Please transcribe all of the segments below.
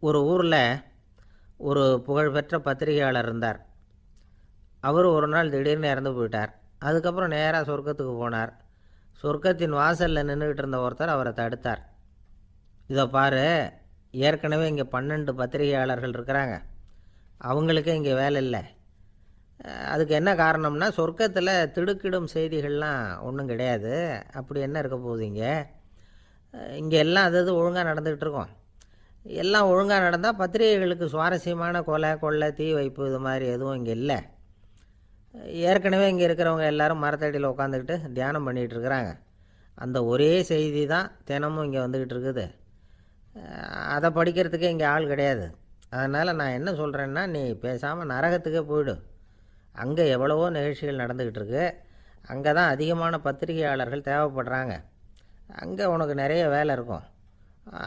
ஒரு ஊரில் ஒரு புகழ்பெற்ற பத்திரிகையாளர் இருந்தார். அவர் ஒரு நாள் திடீர்னு இறந்து போயிட்டார். அதுக்கப்புறம் நேராக சொர்க்கத்துக்கு போனார். சொர்க்கத்தின் வாசலில் நின்றுக்கிட்டு இருந்த ஒருத்தர் அவரை தடுத்தார். இதை பாரு, ஏற்கனவே இங்கே 12 பத்திரிகையாளர்கள் இருக்கிறாங்க, அவங்களுக்கே இங்கே வேலை இல்லை. அதுக்கு என்ன காரணம்னா, சொர்க்கத்தில் திடுக்கிடும் செய்திகள்லாம் ஒன்றும் கிடையாது. அப்படி என்ன இருக்க போகுது? இங்கே எல்லாம் அது ஒழுங்காக நடந்துக்கிட்டு இருக்கோம். எல்லாம் ஒழுங்காக நடந்தால் பத்திரிகைகளுக்கு சுவாரஸ்யமான கொலை கொள்ளை தீ வைப்பு இது மாதிரி எதுவும் இங்கே இல்லை. ஏற்கனவே இங்கே இருக்கிறவங்க எல்லாரும் மரத்தடியில் உட்காந்துக்கிட்டு தியானம் பண்ணிகிட்டு இருக்கிறாங்க. அந்த ஒரே செய்தி தான் தினமும் இங்கே வந்துக்கிட்டு இருக்குது. அதை படிக்கிறதுக்கே இங்கே ஆள் கிடையாது. அதனால் நான் என்ன சொல்கிறேன்னா, நீ பேசாமல் நரகத்துக்கே போயிடு. அங்கே எவ்வளவோ நிகழ்ச்சிகள் நடந்துக்கிட்டு இருக்கு. அங்கே தான் அதிகமான பத்திரிகையாளர்கள் தேவைப்படுறாங்க. அங்கே உனக்கு நிறைய வேலை இருக்கும்.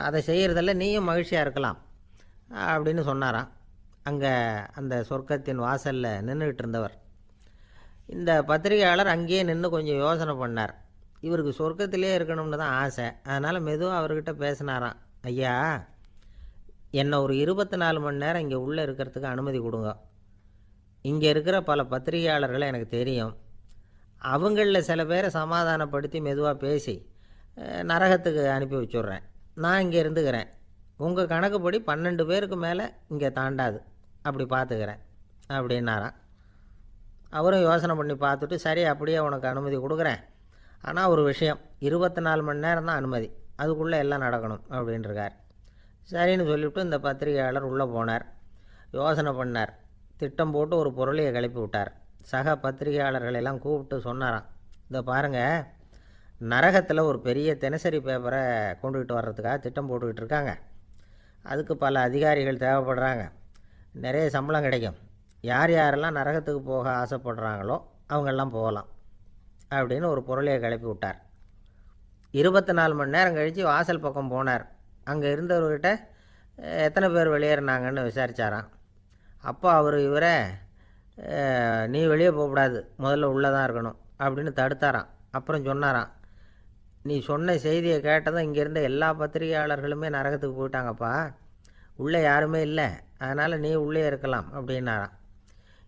அதை செய்கிறதில்ல நீயும் மகிழ்ச்சியாக இருக்கலாம் அப்படின்னு சொன்னாராம். அங்கே அந்த சொர்க்கத்தின் வாசலில் நின்றுக்கிட்டு இருந்தவர். இந்த பத்திரிகையாளர் அங்கேயே நின்று கொஞ்சம் யோசனை பண்ணார். இவருக்கு சொர்க்கத்திலே இருக்கணும்னு தான் ஆசை. அதனால் மெதுவாக அவர்கிட்ட பேசினாராம். ஐயா, என்னை ஒரு 24 மணி நேரம் இங்கே உள்ளே இருக்கிறதுக்கு அனுமதி கொடுங்க. இங்கே இருக்கிற பல பத்திரிகையாளர்களை எனக்கு தெரியும். அவங்களில் சில பேரை சமாதானப்படுத்தி மெதுவாக பேசி நரகத்துக்கு அனுப்பி வச்சுட்றேன். நான் இங்கே இருந்துக்கிறேன். உங்கள் கணக்குப்படி 12 பேருக்கு மேலே இங்கே தாண்டாது, அப்படி பார்த்துக்கிறேன் அப்படின்னாராம். அவரும் யோசனை பண்ணி பார்த்துட்டு, சரி அப்படியே உனக்கு அனுமதி கொடுக்குறேன், ஆனால் ஒரு விஷயம், 24 மணி நேரம் தான் அனுமதி, அதுக்குள்ளே எல்லாம் நடக்கணும் அப்படின்ட்டுருக்கார். சரின்னு சொல்லிவிட்டு இந்த பத்திரிகையாளர் உள்ளே போனார். யோசனை பண்ணார். திட்டம் போட்டு ஒரு பொருளையை கிளப்பி விட்டார். சக பத்திரிகையாளர்களெல்லாம் கூப்பிட்டு சொன்னாராம், இதை பாருங்கள், நரகத்தில் ஒரு பெரிய தினசரி பேப்பரை கொண்டுகிட்டு வர்றதுக்காக திட்டம் போட்டுக்கிட்டு இருக்காங்க. அதுக்கு பல அதிகாரிகள் தேவைப்படுறாங்க. நிறைய சம்பளம் கிடைக்கும். யார் யாரெல்லாம் நரகத்துக்கு போக ஆசைப்படுறாங்களோ அவங்கெல்லாம் போகலாம் அப்படின்னு ஒரு பொருளையை கிளப்பி விட்டார். 24 மணி நேரம் கழித்து வாசல் பக்கம் போனார். அங்கே இருந்தவர்கிட்ட எத்தனை பேர் வெளியேறினாங்கன்னு விசாரித்தாராம். அப்போ அவர் இவரை, நீ வெளியே போகக்கூடாது, முதல்ல உள்ளே தான் இருக்கணும் அப்படின்னு தடுத்தாராம். அப்புறம் சொன்னாராம், நீ சொன்ன செய்தியை கேட்டதும் இங்கே இருந்த எல்லா பத்திரிகையாளர்களுமே நரகத்துக்கு போயிட்டாங்கப்பா, உள்ளே யாருமே இல்லை, அதனால் நீ உள்ளே இருக்கலாம் அப்படின்னாராம்.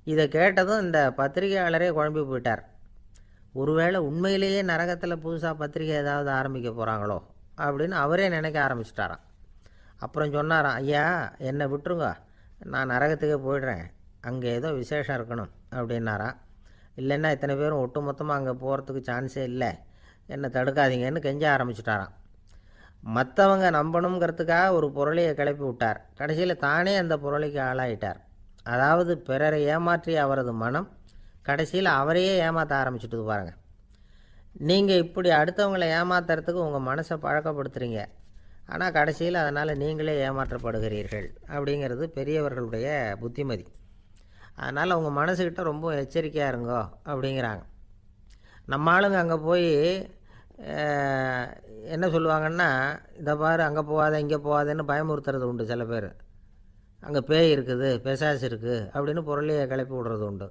இதை கேட்டதும் இந்த பத்திரிகையாளரே குழம்பி போயிட்டார். ஒருவேளை உண்மையிலேயே நரகத்தில் புதுசாக பத்திரிகை ஏதாவது ஆரம்பிக்க போகிறாங்களோ அப்படின்னு அவரே நினைக்க ஆரம்பிச்சிட்டாராம். அப்புறம் சொன்னாராம், ஐயா என்னை விட்டுருங்க, நான் நரகத்துக்கே போயிடுறேன், அங்கே ஏதோ விசேஷம் இருக்கணும் அப்படின்னாராம். இல்லைன்னா இத்தனை பேரும் ஒட்டு மொத்தமாக அங்கே போகிறதுக்கு சான்ஸே இல்லை, என்னை தடுக்காதீங்கன்னு கெஞ்ச ஆரம்பிச்சிட்டாராம். மற்றவங்க நம்பணுங்கிறதுக்காக ஒரு பொருளையை கிளப்பி விட்டார். கடைசியில் தானே அந்த பொருளைக்கு ஆளாயிட்டார். அதாவது பிறரை ஏமாற்றிய அவரது மனம் கடைசியில் அவரையே ஏமாற்ற ஆரம்பிச்சுட்டு பாருங்கள். நீங்கள் இப்படி அடுத்தவங்களை ஏமாத்துறதுக்கு உங்கள் மனசை பழக்கப்படுத்துகிறீங்க, ஆனால் கடைசியில் அதனால் நீங்களே ஏமாற்றப்படுகிறீர்கள் அப்படிங்கிறது பெரியவர்களுடைய புத்திமதி. அதனால் உங்கள் மனசுக்கிட்ட ரொம்ப எச்சரிக்கையாக இருங்கோ அப்படிங்கிறாங்க. நம்ம ஆளுங்க அங்கே போய் என்ன சொல்லுவாங்கன்னா, இதை பாரு, அங்கே போகாத இங்கே போகாதேன்னு பயமுறுத்துறது உண்டு. சில பேர் அங்கே பேய் இருக்குது, பிசாசு இருக்குது அப்படின்னு பொருளையை கிளப்பி விடுறது உண்டு.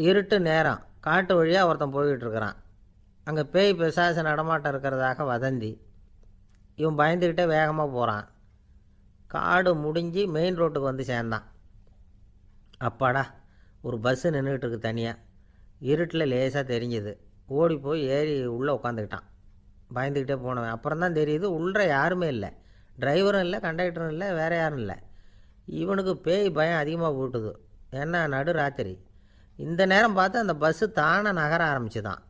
இருட்டு நேரம், காட்டு வழியாக ஒருத்தன் போய்கிட்டு இருக்கிறான். அங்கே பேய் பிசாசு நடமாட்டம் இருக்கிறதாக வதந்தி. இவன் பயந்துக்கிட்டே வேகமாக போகிறான். காடு முடிஞ்சு மெயின் ரோட்டுக்கு வந்து சேர்ந்தான். அப்பாடா, ஒரு பஸ்ஸு நின்றுக்கிட்டு இருக்கு தனியாக. இருட்டில் லேசாக தெரிஞ்சுது. ஓடி போய் ஏறி உள்ளே உட்காந்துக்கிட்டான். பயந்துக்கிட்டே போனவன் அப்புறம் தான் தெரியுது, உள்ளே யாருமே இல்லை, டிரைவரும் இல்லை, கண்டக்டரும் இல்லை, வேறு யாரும் இல்லை. இவனுக்கு பேய் பயம் அதிகமாக போட்டுது. ஏன்னா நடு ராத்திரி. இந்த நேரம் பார்த்து அந்த பஸ்ஸு தானே நகர ஆரம்பிச்சுதான்.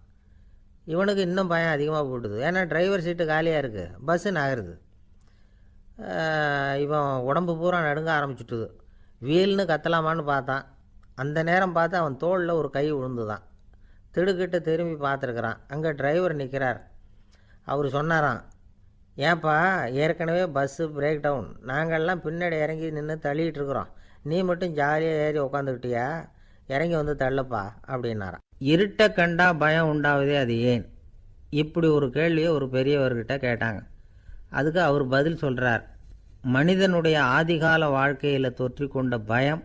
இவனுக்கு இன்னும் பயம் அதிகமாக போட்டுது. ஏன்னா டிரைவர் சீட்டு காலியாக இருக்குது, பஸ்ஸு நகருது. இவன் உடம்பு பூரா நடுங்க ஆரம்பிச்சுட்டுது. வீல்னு கத்தலாமான்னு பார்த்தான். அந்த நேரம் பார்த்து அவன் தோளில் ஒரு கை விழுந்துதான். திடுக்கிட்டு திரும்பி பார்த்துருக்குறான். அங்கே டிரைவர் நிற்கிறார். அவர் சொன்னாராம், ஏன்பா, ஏற்கனவே பஸ்ஸு பிரேக் டவுன், நாங்கள்லாம் பின்னாடி இறங்கி நின்று தள்ளிகிட்டு இருக்கிறோம், நீ மட்டும் ஜாலியாக ஏறி உக்காந்துக்கிட்டியா, இறங்கி வந்து தள்ளுப்பா அப்படின்னாராம். இருட்டை கண்டா பயம் உண்டாவதே அது ஏன்? இப்படி ஒரு கேள்வியை ஒரு பெரியவர்கிட்ட கேட்டாங்க. அதுக்கு அவர் பதில் சொல்கிறார், மனிதனுடைய ஆதிகால வாழ்க்கையில் தொற்றிக்கொண்ட பயம்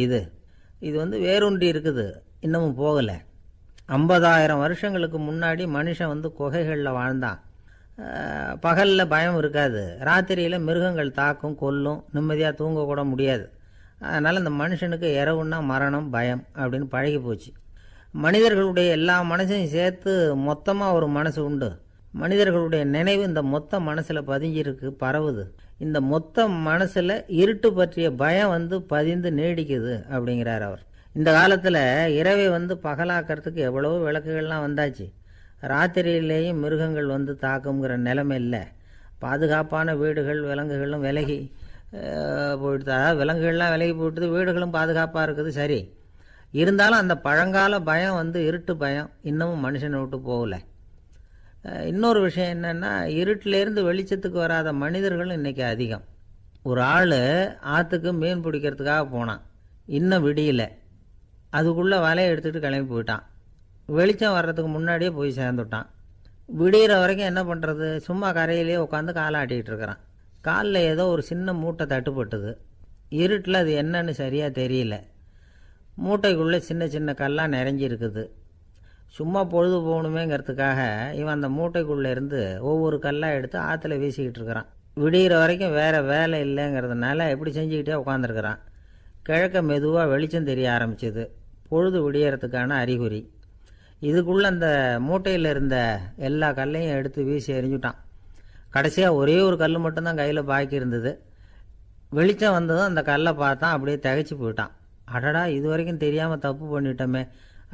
இது வேரூன்றி இருக்குது, இன்னமும் போகலை. 50,000 வருஷங்களுக்கு முன்னாடி மனுஷன் குகைகளில் வாழ்ந்தான். பகலில் பயம் இருக்காது, ராத்திரியில் மிருகங்கள் தாக்கும் கொல்லும், நிம்மதியாக தூங்கக்கூட முடியாது. அதனால் இந்த மனுஷனுக்கு இரவுன்னா மரணம் பயம் அப்படின்னு பழகி போச்சு. மனிதர்களுடைய எல்லா மனசையும் சேர்த்து மொத்தமாக ஒரு மனசு உண்டு. மனிதர்களுடைய நினைவு இந்த மொத்த மனசில் பதிஞ்சிருக்கு, பரவுது. இந்த மொத்த மனசில் இருட்டு பற்றிய பயம் பதிந்து நீடிக்குது அப்படிங்கிறார் அவர். இந்த காலத்தில் இரவை பகலாக்கிறதுக்கு எவ்வளவோ விளக்குகள்லாம் வந்தாச்சு. ராத்திரியிலேயும் மிருகங்கள் தாக்குங்கிற நிலைமை இல்லை. பாதுகாப்பான வீடுகள் விலங்குகளும் விலகி போயிடுது. அதாவது விலங்குகள்லாம் விலகி போயிட்டுது, வீடுகளும் பாதுகாப்பாக இருக்குது. சரி, இருந்தாலும் அந்த பழங்கால பயம் இருட்டு பயம் இன்னமும் மனுஷனை விட்டு போகலை. இன்னொரு விஷயம் என்னென்னா, இருட்டிலேருந்து வெளிச்சத்துக்கு வராத மனிதர்களும் இன்றைக்கி அதிகம். ஒரு ஆள் ஆற்றுக்கு மீன் பிடிக்கிறதுக்காக போனான், இன்னும் விடியல. அதுக்குள்ளே வலையை எடுத்துகிட்டு கிளம்பி போயிட்டான். வெளிச்சம் வர்றதுக்கு முன்னாடியே போய் சேர்ந்துட்டான். விடிகிற வரைக்கும் என்ன பண்ணுறது, சும்மா கரையிலேயே உட்காந்து காலை ஆட்டிகிட்டு இருக்கிறான். காலில் ஏதோ ஒரு சின்ன மூட்டை தட்டுப்பட்டுது. இருட்டில் அது என்னன்னு சரியாக தெரியல. மூட்டைக்குள்ளே சின்ன சின்ன கல்லாக நிறைஞ்சிருக்குது. சும்மா பொழுது போகணுமேங்கிறதுக்காக இவன் அந்த மூட்டைக்குள்ளே இருந்து ஒவ்வொரு கல்லாக எடுத்து ஆற்றுல வீசிக்கிட்டு இருக்கிறான். விடிகிற வரைக்கும் வேறு வேலை இல்லைங்கிறதுனால எப்படி செஞ்சுக்கிட்டே உட்காந்துருக்கிறான். கிழக்க மெதுவாக வெளிச்சம் தெரிய ஆரம்பிச்சிது. பொழுது விடியறதுக்கான அறிகுறி. இதுக்குள்ளே அந்த மூட்டையில் இருந்த எல்லா கல்லையும் எடுத்து வீசி எறிஞ்சுட்டான். கடைசியாக ஒரே ஒரு கல் மட்டும்தான் கையில் பாக்கி இருந்தது. வெளிச்சம் வந்ததும் அந்த கல்லை பார்த்தான், அப்படியே திகைச்சு போயிட்டான். அடடா, இது வரைக்கும் தெரியாமல் தப்பு பண்ணிட்டோமே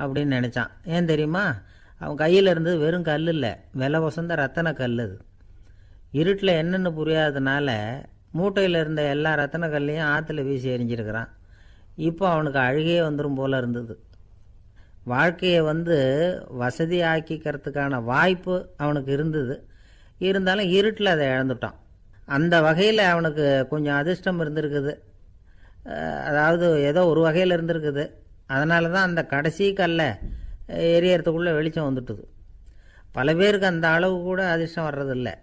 அப்படின்னு நினச்சான். ஏன் தெரியுமா, அவன் கையில் இருந்தது வெறும் கல் இல்லை, விலை வசந்த ரத்தன கல். அது இருட்டில் என்னென்னு புரியாததுனால மூட்டையில் இருந்த எல்லா ரத்தன கல்லையும் ஆற்றுல வீசி எறிஞ்சிருக்கிறான். இப்போ அவனுக்கு அழுகையே வந்துடும் போல இருந்தது. வாழ்க்கையை வசதி ஆக்கிக்கிறதுக்கான வாய்ப்பு அவனுக்கு இருந்தது. இருந்தாலும் இருட்டில் அதை இழந்துட்டான். அந்த வகையில் அவனுக்கு கொஞ்சம் அதிர்ஷ்டம் இருந்திருக்குது. அதாவது ஏதோ ஒரு வகையில் இருந்திருக்குது. அதனால தான் அந்த கடைசி கல்லை எரியறதுக்குள்ளே வெளிச்சம் வந்துட்டுது. பல பேருக்கு அந்த அளவு கூட அதிர்ஷ்டம் வர்றதில்லை.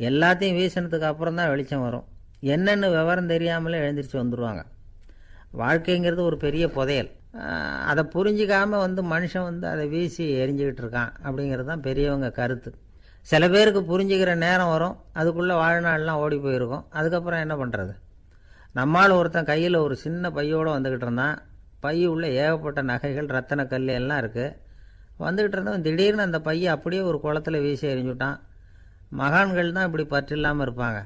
எல்லாத்தையும் வீசினதுக்கு அப்புறம் தான் வெளிச்சம் வரும். என்னென்னு விவரம் தெரியாமலே எழுந்திரிச்சு வந்துடுவாங்க. வாழ்க்கைங்கிறது ஒரு பெரிய புதையல். அதை புரிஞ்சிக்காமல் மனுஷன் அதை வீசி எரிஞ்சிக்கிட்டு இருக்கான் அப்படிங்கிறது தான் பெரியவங்க கருத்து. சில பேருக்கு புரிஞ்சுக்கிற நேரம் வரும், அதுக்குள்ளே வாழ்நாள்லாம் ஓடி போயிருக்கும். அதுக்கப்புறம் என்ன பண்ணுறது? நம்மால் ஒருத்தன் கையில் ஒரு சின்ன பையோடு வந்துக்கிட்டு இருந்தான். பை உள்ள ஏகப்பட்ட நகைகள் ரத்தன கல் எல்லாம் இருக்குது. வந்துக்கிட்டு இருந்தவன் திடீர்னு அந்த பையை அப்படியே ஒரு குளத்தில் வீசி எறிஞ்சுட்டான். மகான்கள் தான் இப்படி பற்று இல்லாமல் இருப்பாங்க.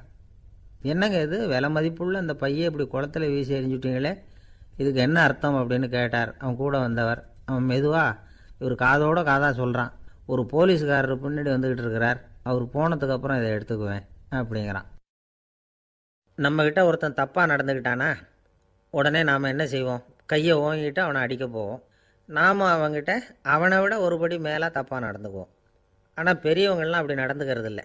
என்னங்க இது, விலை மதிப்புள்ள அந்த பையை இப்படி குளத்தில் வீசி எறிஞ்சுட்டீங்களே, இதுக்கு என்ன அர்த்தம் அப்படின்னு கேட்டார் அவன் கூட வந்தவர். அவன் மெதுவாக இவர் காதோட காதாக சொல்கிறான். ஒரு போலீஸ்காரர் பின்னாடி வந்துக்கிட்டு இருக்கிறார், அவர் போனதுக்கப்புறம் இதை எடுத்துக்குவேன் அப்படிங்கிறான். நம்மக்கிட்ட ஒருத்தன் தப்பாக நடந்துக்கிட்டானா உடனே நாம் என்ன செய்வோம்? கையை ஓங்கிட்டு அவனை அடிக்க போவோம். நாம் அவங்ககிட்ட அவனை விட ஒருபடி மேலே தப்பாக நடந்துக்குவோம். ஆனால் பெரியவங்கள்லாம் அப்படி நடந்துக்கிறது இல்லை.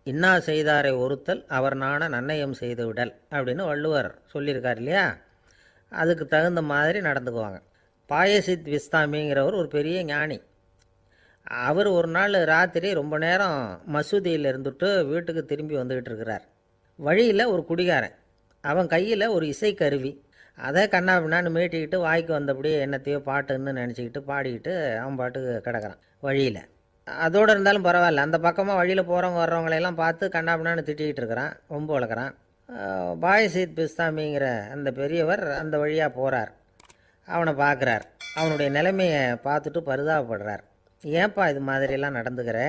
இன்னா செய்தாரை ஒருத்தல் அவர் நாண நன்னயம் செய்து விடல் அப்படின்னு வள்ளுவர் சொல்லியிருக்கார் இல்லையா? அதுக்கு தகுந்த மாதிரி நடந்துக்குவாங்க. பாயசித் விஸ்தாமிங்கிறவர் ஒரு பெரிய ஞானி. அவர் ஒரு நாள் ராத்திரி ரொம்ப நேரம் மசூதியில் இருந்துட்டு வீட்டுக்கு திரும்பி வந்துக்கிட்டு இருக்கிறார். வழியில் ஒரு குடிகாரன், அவன் கையில் ஒரு இசைக்கருவி, அதை கண்ணாபின்னான்னு மீட்டிக்கிட்டு வாய்க்கு வந்தபடியே என்னத்தையோ பாட்டுன்னு நினச்சிக்கிட்டு பாடிக்கிட்டு அவன் பாட்டுக்கு கிடக்கிறான் வழியில். அதோடு இருந்தாலும் பரவாயில்ல, அந்த பக்கமாக வழியில் போகிறவங்க வர்றவங்களையெல்லாம் பார்த்து கண்ணாபின்னான்னு திட்டிக்கிட்டு இருக்கிறான், ரொம்ப வளர்க்குறான். பாயசீத் பிஸ்தாமிங்கிற அந்த பெரியவர் அந்த வழியாக போகிறார். அவனை பார்க்குறார். அவனுடைய நிலைமையை பார்த்துட்டு பரிதாபப்படுறார். ஏன்பா இது மாதிரியெல்லாம் நடந்துக்கிற,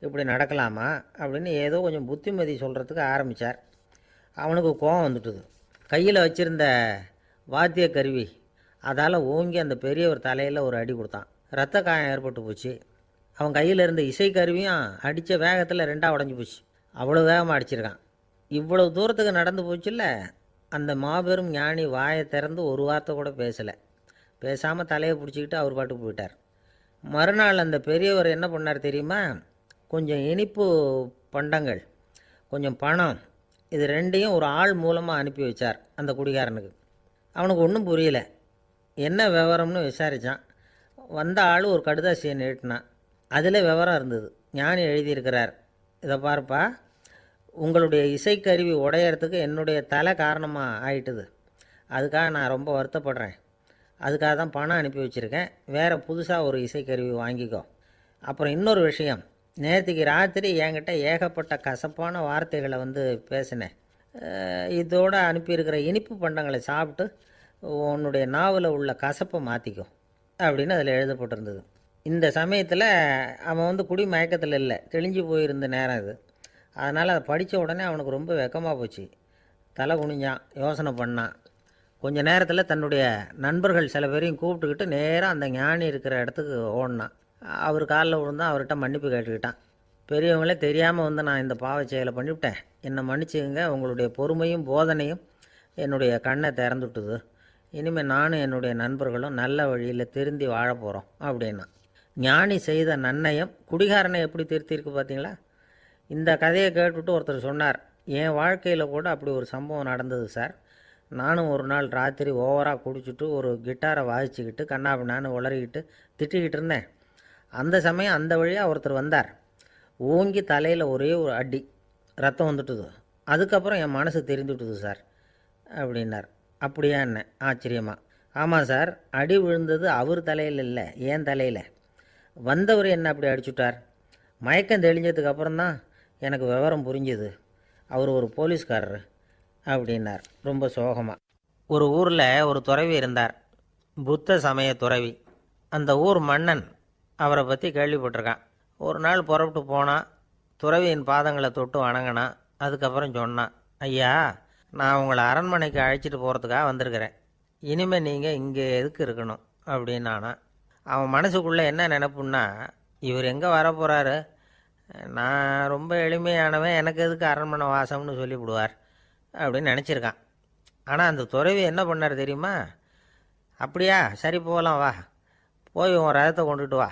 இப்படி நடக்கலாமா அப்படின்னு ஏதோ கொஞ்சம் புத்திமதி சொல்கிறதுக்கு ஆரம்பித்தார். அவனுக்கு கோபம் வந்துட்டுது. கையில் வச்சுருந்த வாத்திய கருவி அதால் ஓங்கி அந்த பெரியவர் தலையில் ஒரு அடி கொடுத்தான். ரத்த காயம் ஏற்பட்டு போச்சு. அவன் கையில் இருந்த இசைக்கருவியும் அடித்த வேகத்தில் ரெண்டாக உடஞ்சி போச்சு. அவ்வளோ வேகமாக அடிச்சிருக்கான். இவ்வளவு தூரத்துக்கு நடந்து போச்சுல்ல, அந்த மாபெரும் ஞானி வாயை திறந்து ஒரு வார்த்தை கூட பேசலை. பேசாமல் தலையை பிடிச்சிக்கிட்டு அவர் பாட்டுக்கு போயிட்டார். மறுநாள் அந்த பெரியவர் என்ன பண்ணார் தெரியுமா? கொஞ்சம் இனிப்பு பண்டங்கள், கொஞ்சம் பணம், இது ரெண்டையும் ஒரு ஆள் மூலமாக அனுப்பி வச்சார் அந்த குடிகாரனுக்கு. அவனுக்கு ஒன்றும் புரியல. என்ன விவரம்னு விசாரித்தான். வந்த ஆள் ஒரு கடுதாசியை நீட்டினான். அதில் விவரம் இருந்தது. ஞானி எழுதியிருக்கிறார், இதை பார்ப்பா, உங்களுடைய இசைக்கருவி உடையறதுக்கு என்னுடைய தலை காரணமாக ஆயிட்டுது. அதுக்காக நான் ரொம்ப வருத்தப்படுறேன். அதுக்காக தான் பணம் அனுப்பி வச்சுருக்கேன். வேறு புதுசாக ஒரு இசைக்கருவி வாங்கிக்கோ. அப்புறம் இன்னொரு விஷயம், நேற்றுக்கு ராத்திரி என்கிட்ட ஏகப்பட்ட கசப்பான வார்த்தைகளை பேசினேன். இதோடு அனுப்பியிருக்கிற இனிப்பு பண்டங்களை சாப்பிட்டு உன்னுடைய நாவில் உள்ள கசப்பை மாற்றிக்கும் அப்படின்னு அதில் எழுதப்பட்டிருந்தது. இந்த சமயத்தில் அவன் குடி மயக்கத்தில் இல்லை, தெளிஞ்சு போயிருந்த நேரம் இது. அதனால் அதை படித்த உடனே அவனுக்கு ரொம்ப வெக்கமாக போச்சு. தலை குனிஞ்சான், யோசனை பண்ணான். கொஞ்ச நேரத்தில் தன்னுடைய நண்பர்கள் சில பேரையும் கூப்பிட்டுக்கிட்டு நேராக அந்த ஞானி இருக்கிற இடத்துக்கு ஓடினான். அவர் காலில் விழுந்தான், அவர்கிட்ட மன்னிப்பு கேட்டுக்கிட்டான். பெரியவங்களே தெரியாமல் நான் இந்த பாவச் செயலை பண்ணிவிட்டேன், என்னை மன்னிச்சுங்க, உங்களுடைய பொறுமையும் போதனையும் என்னுடைய கண்ணை திறந்துட்டுது. இனிமேல் நானும் என்னுடைய நண்பர்களும் நல்ல வழியில் திருந்தி வாழ போகிறோம் அப்படின்னா. ஞானி செய்த நன்னயம் குடிகாரனை எப்படி திருத்திருக்கு பார்த்தீங்களா? இந்த கதையை கேட்டுவிட்டு ஒருத்தர் சொன்னார், என் வாழ்க்கையில் கூட அப்படி ஒரு சம்பவம் நடந்தது சார். நானும் ஒரு நாள் ராத்திரி ஓவராக குடிச்சிட்டு ஒரு கிட்டாரை வாசிச்சுக்கிட்டு கண்ணாபின்னான்னு உளறிக்கிட்டு திட்டிக்கிட்டு இருந்தேன். அந்த சமயம் அந்த வழியாக ஒருத்தர் வந்தார். ஓங்கி தலையில் ஒரே ஒரு அடி, ரத்தம் வந்துட்டுது. அதுக்கப்புறம் என் மனசு தெரிந்துவிட்டுது சார் அப்படின்னார். அப்படியா என்ன ஆச்சரியமா? ஆமாம் சார், அடி விழுந்தது அவர் தலையில் இல்லை, என் தலையில். வந்தவர் என்ன அப்படி அடிச்சுட்டார். மயக்கம் தெளிஞ்சதுக்கப்புறம் தான் எனக்கு விவரம் புரிஞ்சுது. அவர் ஒரு போலீஸ்காரர் அப்படின்னார் ரொம்ப சோகமாக. ஒரு ஊரில் ஒரு துறவி இருந்தார், புத்த சமய துறவி. அந்த ஊர் மன்னன் அவரை பற்றி கேள்விப்பட்டிருக்கான். ஒரு நாள் புறப்பட்டு போனான், துறவியின் பாதங்களை தொட்டு வணங்கினான். அதுக்கப்புறம் சொன்னான், ஐயா, நான் உங்களை அரண்மனைக்கு அழைச்சிட்டு போகிறதுக்காக வந்திருக்கிறேன். இனிமேல் நீங்கள் இங்கே எதுக்கு இருக்கணும் அப்படின்னானா. அவன் மனசுக்குள்ளே என்ன நினைப்புன்னா, இவர் எங்கே வரப்போகிறாரு, நான் ரொம்ப எளிமையானவன், எனக்கு எதுக்கு அரண்மனை வாசம்னு சொல்லிவிடுவார் அப்படின்னு நினச்சிருக்கான். ஆனால் அந்த துறவி என்ன பண்ணார் தெரியுமா? அப்படியா, சரி போகலாம், வா, போய் உன் ரதத்தை கொண்டுட்டு வா,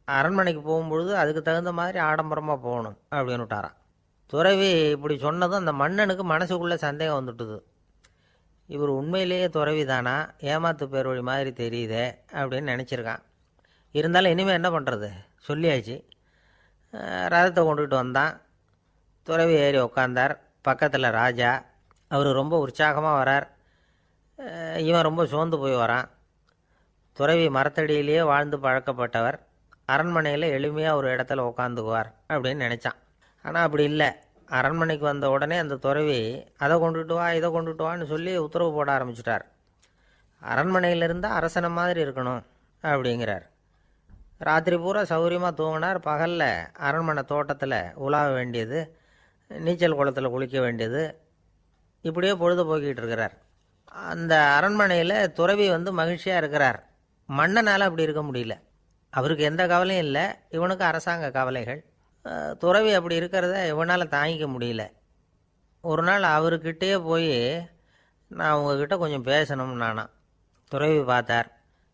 அரண்மனைக்கு போகும்பொழுது அதுக்கு தகுந்த மாதிரி ஆடம்பரமாக போகணும் அப்படின்னு விட்டாரான். துறவி இப்படி சொன்னதும் அந்த மன்னனுக்கு மனசுக்குள்ளே சந்தேகம் வந்துட்டுது. இவர் உண்மையிலேயே துறவி தானா, ஏமாத்து பேர் வழி மாதிரி தெரியுதே அப்படின்னு நினச்சிருக்கான். இருந்தாலும் இனிமேல் என்ன பண்ணுறது, சொல்லியாச்சு. ரதத்தை கொண்டுகிட்டு வந்தான். துறவி ஏறி உக்காந்தார். பக்கத்தில் ராஜா. அவர் ரொம்ப உற்சாகமாக வரார், இவன் ரொம்ப சோர்ந்து போய் வரான். துறவி மரத்தடியிலேயே வாழ்ந்து பழக்கப்பட்டவர், அரண்மனையில் எளிமையாக ஒரு இடத்துல உக்காந்துக்குவார் அப்படின்னு நினச்சான். ஆனால் அப்படி இல்லை. அரண்மனைக்கு வந்த உடனே அந்த துறவி அதை கொண்டுட்டு வா, இதை கொண்டுட்டு வான்னு சொல்லி உத்தரவு போட ஆரம்பிச்சிட்டார். அரண்மனையில் இருந்தால் அரசனை மாதிரி இருக்கணும் அப்படிங்கிறார். ராத்திரி பூரா சௌகரியமாக தூங்கினார். பகலில் அரண்மனை தோட்டத்தில் உலாவ வேண்டியது, நீச்சல் குளத்தில் குளிக்க வேண்டியது, இப்படியே பொழுது போக்கிட்டு இருக்கிறார். அந்த அரண்மனையில் துறவி மகிழ்ச்சியாக இருக்கிறார். மன்னனால் அப்படி இருக்க முடியல. அவருக்கு எந்த கவலையும் இல்லை, இவனுக்கு அரசாங்க கவலைகள். துறவி அப்படி இருக்கிறத இவனால் தாங்கிக்க முடியல. ஒரு நாள் அவர்கிட்டயே போய், நான் உங்ககிட்ட கொஞ்சம் பேசணும்னு நானா. துறவி பார்த்தார்.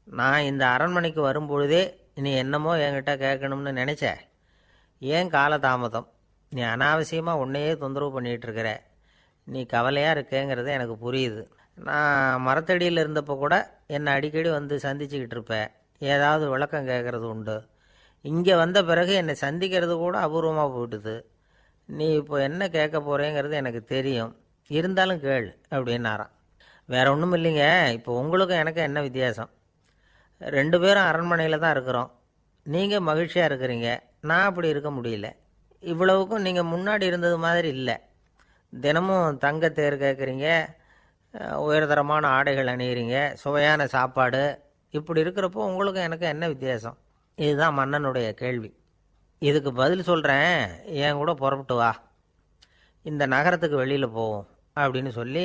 நான் இந்த அரண்மனைக்கு வரும்பொழுதே நீ என்னமோ என்கிட்ட கேட்கணும்னு நினச்ச, ஏன் காலதாமதம்? நீ அனாவசியமாக உன்னையே தொந்தரவு பண்ணிகிட்ருக்கிற, நீ கவலையாக இருக்கேங்கிறது எனக்கு புரியுது. நான் மரத்தடியில் இருந்தப்போ கூட என்னை அடிக்கடி சந்திச்சுக்கிட்டு இருப்பேன், ஏதாவது விளக்கம் கேட்குறது உண்டு. இங்கே வந்த பிறகு என்னை சந்திக்கிறது கூட அபூர்வமாக போயிட்டுது. நீ இப்போ என்ன கேட்க போகிறேங்கிறது எனக்கு தெரியும், இருந்தாலும் கேள் அப்படின்னாராம். வேற ஒன்றும் இல்லைங்க, இப்போ உங்களுக்கும் எனக்கு என்ன வித்தியாசம்? 2 பேரும் அரண்மனையில் தான் இருக்கிறோம். நீங்கள் மகிழ்ச்சியாக இருக்கிறீங்க, நான் அப்படி இருக்க முடியல. இவ்வளவுக்கும் நீங்கள் முன்னாடி இருந்தது மாதிரி இல்லை. தினமும் தங்கத்தேர் கேட்குறீங்க, உயர்தரமான ஆடைகள் அணியிறீங்க, சுவையான சாப்பாடு. இப்படி இருக்கிறப்போ உங்களுக்கும் எனக்கு என்ன வித்தியாசம்? இதுதான் மன்னனுடைய கேள்வி. இதுக்கு பதில் சொல்கிறேன், என் கூட புறப்பட்டு வா, இந்த நகரத்துக்கு வெளியில் போவோம் அப்படின்னு சொல்லி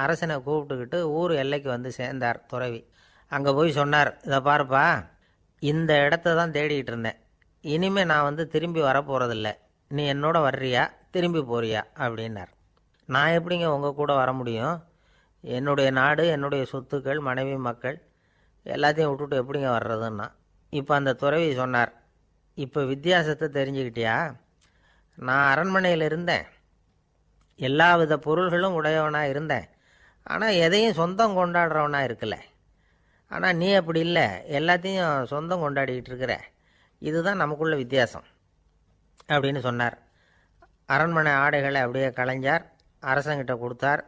அரசனை கூப்பிட்டுக்கிட்டு ஊர் எல்லைக்கு சேர்ந்தார் துறவி. அங்கே போய் சொன்னார், இதை பாருப்பா, இந்த இடத்த தான் தேடிக்கிட்டு இருந்தேன். இனிமேல் நான் திரும்பி வரப்போகிறதில்ல. நீ என்னோட வர்றியா, திரும்பி போறியா அப்படின்னார். நான் எப்படிங்க உங்கள் கூட வர முடியும்? என்னுடைய நாடு, என்னுடைய சொத்துக்கள், மனைவி, மக்கள் எல்லாத்தையும் விட்டுட்டு எப்படிங்க வர்றதுன்னா. இப்போ அந்த துறவி சொன்னார், இப்போ வித்தியாசத்தை தெரிஞ்சுக்கிட்டியா? நான் அரண்மனையில் இருந்தேன், எல்லா வித பொருள்களும் உடையவனாக இருந்தேன், ஆனால் எதையும் சொந்தம் கொண்டாடுறவனாக இருக்கல. ஆனால் நீ அப்படி இல்லை, எல்லாத்தையும் சொந்தம் கொண்டாடிக்கிட்டு இருக்கிற. இதுதான் நமக்குள்ள வித்தியாசம் அப்படின்னு சொன்னார். அரண்மனை ஆடைகளை அப்படியே களைஞ்சார், அரசங்கிட்ட கொடுத்தார்.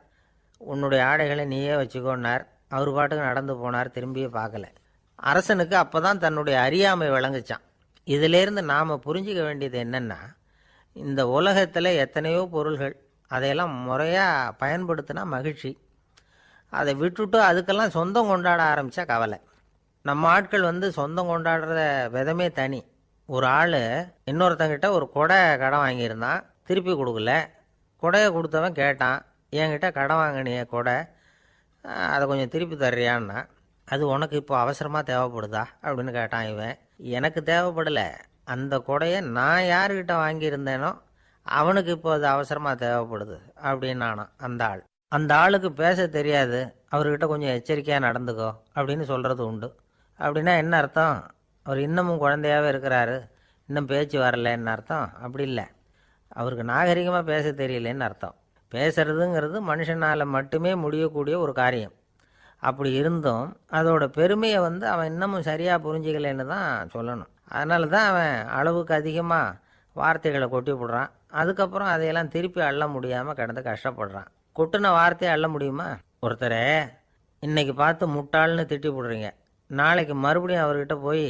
உன்னுடைய ஆடைகளை நீயே வச்சுக்கோன்னார். அவர் பாட்டுக்கு நடந்து போனார், திரும்பியே பார்க்கல. அரசனுக்கு அப்போ தான் தன்னுடைய அறியாமை விளங்குச்சான். இதிலேருந்து நாம் புரிஞ்சிக்க வேண்டியது என்னென்னா, இந்த உலகத்தில் எத்தனையோ பொருள்கள், அதையெல்லாம் முறையாக பயன்படுத்தினா மகிழ்ச்சி. அதை விட்டுட்டு அதுக்கெல்லாம் சொந்தம் கொண்டாட ஆரம்பித்தா கவலை. நம்ம ஆட்கள் சொந்தம் கொண்டாடுற விதமே தனி. ஒரு ஆள் இன்னொருத்தங்கிட்ட ஒரு கொடை கடன் வாங்கியிருந்தான், திருப்பி கொடுக்கல. கொடையை கொடுத்தவன் கேட்டான், என்கிட்ட கடன் வாங்கினிய கொடை, அதை கொஞ்சம் திருப்பி தர்றியான்னா. அது உனக்கு இப்போ அவசரமாக தேவைப்படுதா அப்படின்னு கேட்டான் இவன். எனக்கு தேவைப்படலை, அந்த கொடையை நான் யாருக்கிட்ட வாங்கியிருந்தேனோ அவனுக்கு இப்போ அது அவசரமாக தேவைப்படுது அப்படின்னு நானான் அந்த ஆள். அந்த ஆளுக்கு பேச தெரியாது, அவர்கிட்ட கொஞ்சம் எச்சரிக்கையாக நடந்துக்கோ அப்படின்னு சொல்கிறது உண்டு. அப்படின்னா என்ன அர்த்தம்? அவர் இன்னமும் குழந்தையாகவே இருக்கிறாரு, இன்னும் பேச்சு வரலன்னு அர்த்தம்? அப்படி இல்லை, அவருக்கு நாகரிகமாக பேச தெரியலன்னு அர்த்தம். பேசுறதுங்கிறது மனுஷனால் மட்டுமே முடியக்கூடிய ஒரு காரியம். அப்படி இருந்தும் அதோட பெருமையை அவன் இன்னமும் சரியாக புரிஞ்சிக்கலைன்னு தான் சொல்லணும். அதனால தான் அவன் அளவுக்கு அதிகமாக வார்த்தைகளை கொட்டி விடுறான். அதுக்கப்புறம் அதையெல்லாம் திருப்பி அள்ள முடியாமல் கிடந்து கஷ்டப்படுறான். கொட்டின வார்த்தையை அள்ள முடியுமா? ஒருத்தரை இன்னைக்கு பார்த்து முட்டாள்னு திட்டி விடுறீங்க, நாளைக்கு மறுபடியும் அவர்கிட்ட போய்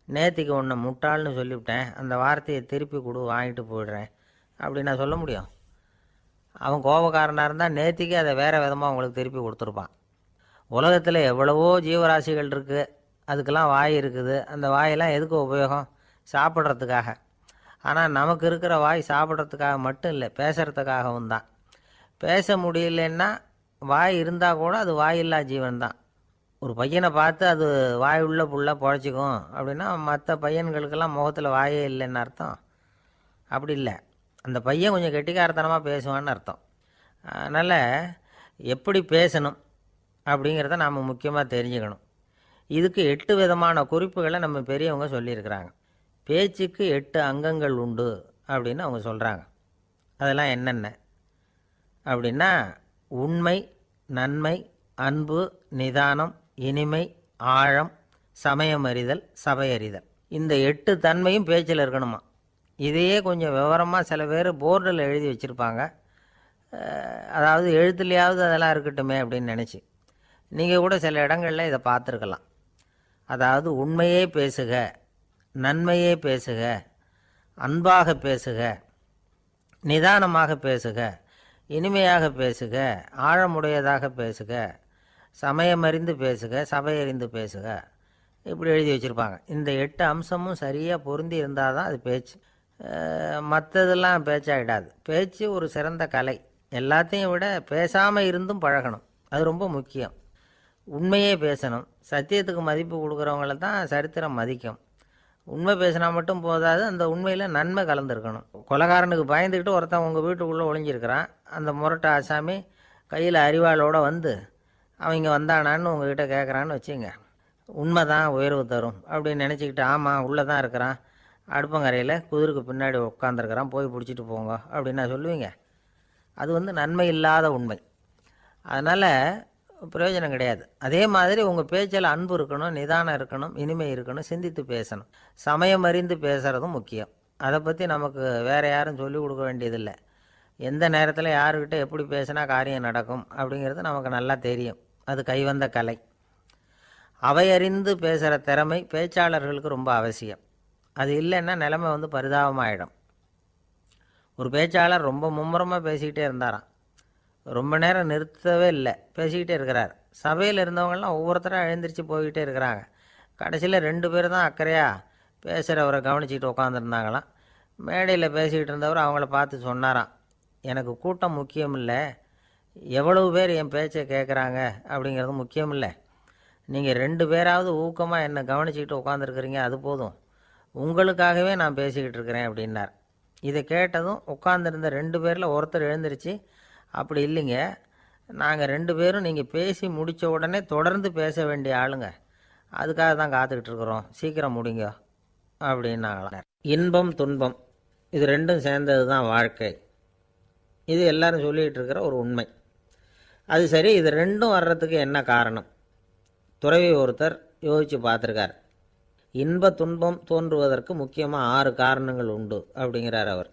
நேத்திக்கு ஒன்று முட்டாள்னு சொல்லிவிட்டேன், அந்த வார்த்தையை திருப்பி கொடு, வாங்கிட்டு போயிடுறேன் அப்படி நான் சொல்ல முடியும்? அவன் கோபக்காரனாக இருந்தால் நேத்திக்கு அதை வேறு விதமாக உங்களுக்கு திருப்பி கொடுத்துருப்பான். உலகத்தில் எவ்வளவோ ஜீவராசிகள் இருக்குது, அதுக்கெல்லாம் வாய் இருக்குது. அந்த வாயெல்லாம் எதுக்கு உபயோகம்? சாப்பிட்றதுக்காக. ஆனால் நமக்கு இருக்கிற வாய் சாப்பிட்றதுக்காக மட்டும் இல்லை, பேசுகிறதுக்காகவும் தான். பேச முடியலன்னா வாய் இருந்தால் கூட அது வாயில்லா ஜீவன் தான். ஒரு பையனை பார்த்து அது வாய் உள்ள புள்ள பொழைச்சிக்கும் அப்படின்னா மற்ற பையன்களுக்கெல்லாம் முகத்தில் வாயே இல்லைன்னு அர்த்தம்? அப்படி இல்லை, அந்த பையன் கொஞ்சம் கெட்டிக்காரத்தனமாக பேசுவான்னு அர்த்தம். அதனால் எப்படி பேசணும் அப்படிங்கிறத நாம் முக்கியமாக தெரிஞ்சுக்கணும். இதுக்கு 8 விதமான குறிப்புகளை நம்ம பெரியவங்க சொல்லியிருக்கிறாங்க. பேச்சுக்கு 8 அங்கங்கள் உண்டு அப்படின்னு அவங்க சொல்கிறாங்க. அதெல்லாம் என்னென்ன அப்படின்னா, உண்மை, நன்மை, அன்பு, நிதானம், இனிமை, ஆழம், சமயமறிதல், சபையறிதல். இந்த 8 தன்மையும் பேச்சில் இருக்கணுமா. இதையே கொஞ்சம் விவரமாக சில பேர் போர்டில் எழுதி வச்சுருப்பாங்க. அதாவது எழுத்துலையாவது அதெல்லாம் இருக்கட்டுமே அப்படின்னு நினச்சி நீங்கள் கூட சில இடங்களில் இதை பார்த்துருக்கலாம். அதாவது உண்மையே பேசுக, நன்மையே பேசுக, அன்பாக பேசுக, நிதானமாக பேசுக, இனிமையாக பேசுக, ஆழமுடையதாக பேசுக, சமயமறிந்து பேசுக, சபையறிந்து பேசுக, இப்படி எழுதி வச்சுருப்பாங்க. இந்த 8 அம்சமும் சரியாக பொருந்தி இருந்தால் தான் அது பேச்சு. மற்றதெல்லாம் பேச்சாகிடாது. பேச்சு ஒரு சிறந்த கலை. எல்லாத்தையும் விட பேசாமல் இருந்தும் பழகணும், அது ரொம்ப முக்கியம். உண்மையே பேசணும். சத்தியத்துக்கு மதிப்பு கொடுக்குறவங்கள தான் சரித்திரம் மதிக்கும். உண்மை பேசினா மட்டும் போதாது, அந்த உண்மையில் நன்மை கலந்துருக்கணும். கொலைகாரனுக்கு பயந்துக்கிட்டு ஒருத்தன் உங்கள் வீட்டுக்குள்ளே ஒளிஞ்சிருக்கிறான். அந்த முரட்டை ஆசாமி கையில் அறிவாளோடு அவங்க வந்தானான்னு உங்ககிட்ட கேட்குறான்னு வச்சுங்க. உண்மை தான் உயர்வு தரும் அப்படின்னு நினச்சிக்கிட்டு, ஆமாம் உள்ளே தான் இருக்கிறான், அடுப்பங்கரையில் குதிருக்கு பின்னாடி உட்காந்துருக்கிறான், போய் பிடிச்சிட்டு போங்க அப்படின்னு நான் சொல்லுவீங்க? அது நன்மை இல்லாத உண்மை. அதனால் பிரயோஜனம் கிடையாது. அதே மாதிரி உங்கள் பேச்சில் அன்பு இருக்கணும், நிதானம் இருக்கணும், இனிமை இருக்கணும், சிந்தித்து பேசணும். சமயம் அறிந்து பேசுகிறதும் முக்கியம். அதை பற்றி நமக்கு வேறு யாரும் சொல்லிக் கொடுக்க வேண்டியதில்லை. எந்த நேரத்தில் யாருக்கிட்ட எப்படி பேசினா காரியம் நடக்கும் அப்படிங்கிறது நமக்கு நல்லா தெரியும். அது கைவந்த கலை. அவையறிந்து பேசுகிற திறமை பேச்சாளர்களுக்கு ரொம்ப அவசியம். அது இல்லைன்னா நிலைமை பரிதாபமாகிடும். ஒரு பேச்சாளர் ரொம்ப மும்முரமாக பேசிக்கிட்டே இருந்தாராம். ரொம்ப நேரம் நிறுத்தவே இல்லை, பேசிக்கிட்டே இருக்கிறார். சபையில் இருந்தவங்கெல்லாம் ஒவ்வொருத்தராக எழுந்திரிச்சு போய்கிட்டே இருக்கிறாங்க. கடைசியில் 2 பேர் தான் அக்கறையாக பேசுகிறவரை கவனிச்சிக்கிட்டு உட்காந்துருந்தாங்களாம். மேடையில் பேசிக்கிட்டு இருந்தவர் அவங்கள பார்த்து சொன்னாராம், எனக்கு கூட்டம் முக்கியம் இல்லை, எவ்வளவு பேர் என் பேச்சை கேட்குறாங்க அப்படிங்கிறது முக்கியம் இல்லை. நீங்கள் 2 பேராவது ஊக்கமாக என்னை கவனிச்சிக்கிட்டு உட்காந்துருக்குறீங்க, அது போதும். உங்களுக்காகவே நான் பேசிக்கிட்டு இருக்கிறேன் அப்படின்னார். இதை கேட்டதும் உட்காந்துருந்த 2 பேரில் ஒருத்தர் எழுந்திரிச்சு, அப்படி இல்லைங்க, நாங்கள் 2 பேரும் நீங்கள் பேசி முடித்த உடனே தொடர்ந்து பேச வேண்டிய ஆளுங்க, அதுக்காக தான் காத்துக்கிட்டு இருக்கிறோம், சீக்கிரம் முடிங்க அப்படின்னாங்களாம். இன்பம் துன்பம் இது 2ம் சேர்ந்தது தான் வாழ்க்கை. இது எல்லாரும் சொல்லிகிட்டு இருக்கிற ஒரு உண்மை. அது சரி, இது 2ம் வர்றதுக்கு என்ன காரணம்? துறவி ஒருத்தர் யோசித்து பார்த்துருக்கார். இன்ப துன்பம் தோன்றுவதற்கு முக்கியமாக 6 காரணங்கள் உண்டு அப்படிங்கிறார் அவர்.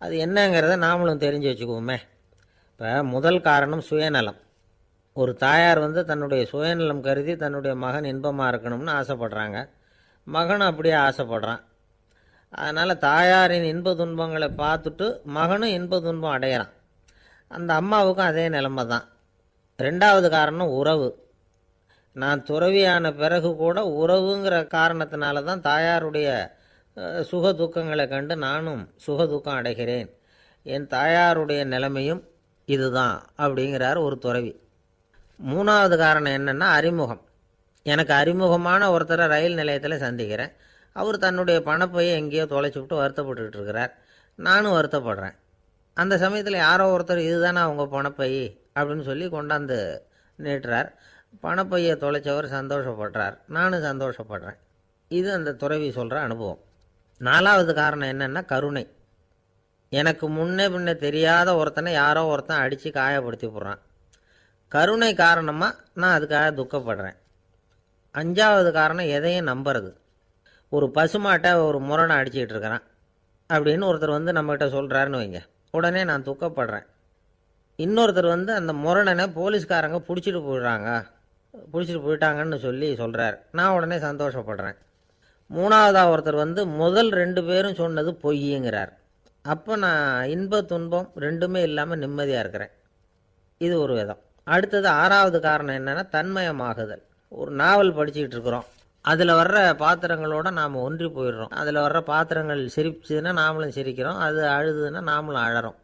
அது என்னங்கிறத நாமளும் தெரிஞ்சு வச்சுக்குவோமே. இப்போ முதல் காரணம் சுயநலம். ஒரு தாயார் தன்னுடைய சுயநலம் கருதி தன்னுடைய மகன் இன்பமாக இருக்கணும்னு ஆசைப்படுறாங்க. மகனும் அப்படியே ஆசைப்படுறான். அதனால் தாயாரின் இன்ப துன்பங்களை பார்த்துட்டு மகனும் இன்ப துன்பம் அடையிறான். அந்த அம்மாவுக்கும் அதே நிலைமை தான். ரெண்டாவது காரணம் உறவு. நான் துறவியான பிறகு கூட உறவுங்கிற காரணத்தினால தான் தாயாருடைய சுக துக்கங்களை கண்டு நானும் சுக துக்கம் அடைகிறேன். என் தாயாருடைய நிலைமையும் இதுதான் அப்படிங்கிறார் ஒரு துறவி. மூணாவது காரணம் என்னென்னா அறிமுகம். எனக்கு அறிமுகமான ஒருத்தரை ரயில் நிலையத்தில் சந்திக்கிறேன். அவர் தன்னுடைய பணப்பையை எங்கேயோ தொலைச்சி விட்டு வருத்தப்பட்டுக்கிட்டு இருக்கிறார். நானும் வருத்தப்படுறேன். அந்த சமயத்தில் யாரோ ஒருத்தர் இதுதானே அவங்க பணப்பை அப்படின்னு சொல்லி கொண்டாந்து நீட்டுறார். பணப்பையை தொலைச்சவர் சந்தோஷப்படுறார், நானும் சந்தோஷப்படுறேன். இது அந்த துறவி சொல்கிற அனுபவம். நாலாவது காரணம் என்னென்னா கருணை. எனக்கு முன்னே பின்னே தெரியாத ஒருத்தனை யாரோ ஒருத்தன் அடித்து காயப்படுத்தி போடுறான். கருணை காரணமாக நான் அதுக்காக துக்கப்படுறேன். அஞ்சாவது காரணம் எதையும் நம்புறது. ஒரு பசுமாட்டை ஒரு முரணை அடிச்சுக்கிட்டு இருக்கிறான் அப்படின்னு ஒருத்தர் வந்து நம்மகிட்ட சொல்கிறாருன்னு வைங்க, உடனே நான் துக்கப்படுறேன். இன்னொருத்தர் வந்து அந்த முரணனை போலீஸ்காரங்க பிடிச்சிட்டு போயிட்டாங்கன்னு சொல்லி சொல்கிறார், நான் உடனே சந்தோஷப்படுறேன். மூணாவதாக ஒருத்தர் வந்து முதல் 2 பேரும் சொன்னது பொய்யுங்கிறார். அப்போ நான் இன்ப துன்பம் ரெண்டுமே இல்லாமல் நிம்மதியாக இருக்கிறேன். இது ஒரு விதம். அடுத்தது 6வது காரணம் என்னென்னா தன்மயமாகுதல். ஒரு நாவல் படிச்சுக்கிட்டு இருக்கிறோம், அதில் வர்ற பாத்திரங்களோட நாம் ஒன்றி போயிடுறோம். அதில் வர்ற பாத்திரங்கள் சிரிச்சுதுன்னா நாமளும் சிரிக்கிறோம், அது அழுதுன்னா நாமளும் அழறோம்.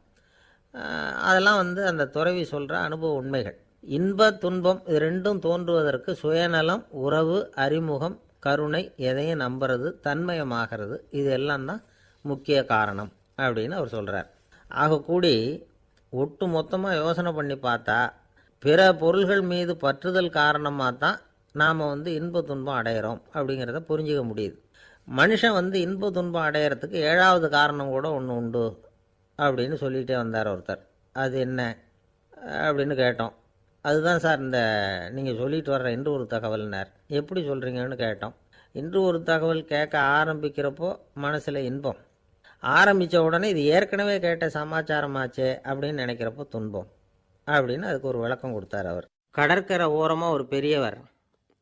அதெல்லாம் வந்து அந்த துறவி சொல்கிற அனுபவ உண்மைகள். இன்ப துன்பம் இது ரெண்டும் தோன்றுவதற்கு சுயநலம், உறவு, அறிமுகம், கருணை, எதையும் நம்புறது, தன்மயமாகிறது, இது எல்லாம் தான் முக்கிய காரணம் அப்படின்னு அவர் சொல்கிறார். ஆகக்கூடி ஒட்டு மொத்தமாக யோசனை பண்ணி பார்த்தா பிற பொருள்கள் மீது பற்றுதல் காரணமாக தான் நாம் வந்து இன்ப துன்பம் அடையிறோம் அப்படிங்கிறத புரிஞ்சிக்க முடியுது. மனுஷன் வந்து இன்ப துன்பம் அடையிறதுக்கு 7வது காரணம் கூட ஒன்று உண்டு அப்படின்னு சொல்லிகிட்டே வந்தார் ஒருத்தர். அது என்ன அப்படின்னு கேட்டோம். அதுதான் சார் இந்த நீங்கள் சொல்லிட்டு வர்ற இன்று ஒரு தகவல்னார். எப்படி சொல்கிறீங்கன்னு கேட்டோம். இன்று ஒரு தகவல் கேட்க ஆரம்பிக்கிறப்போ மனசில் இன்பம், ஆரம்பித்த உடனே இது ஏற்கனவே கேட்ட சமாச்சாரமாச்சே அப்படின்னு நினைக்கிறப்போ துன்பம் அப்படின்னு அதுக்கு ஒரு விளக்கம் கொடுத்தார் அவர். கடற்கரை ஓரமாக ஒரு பெரியவர்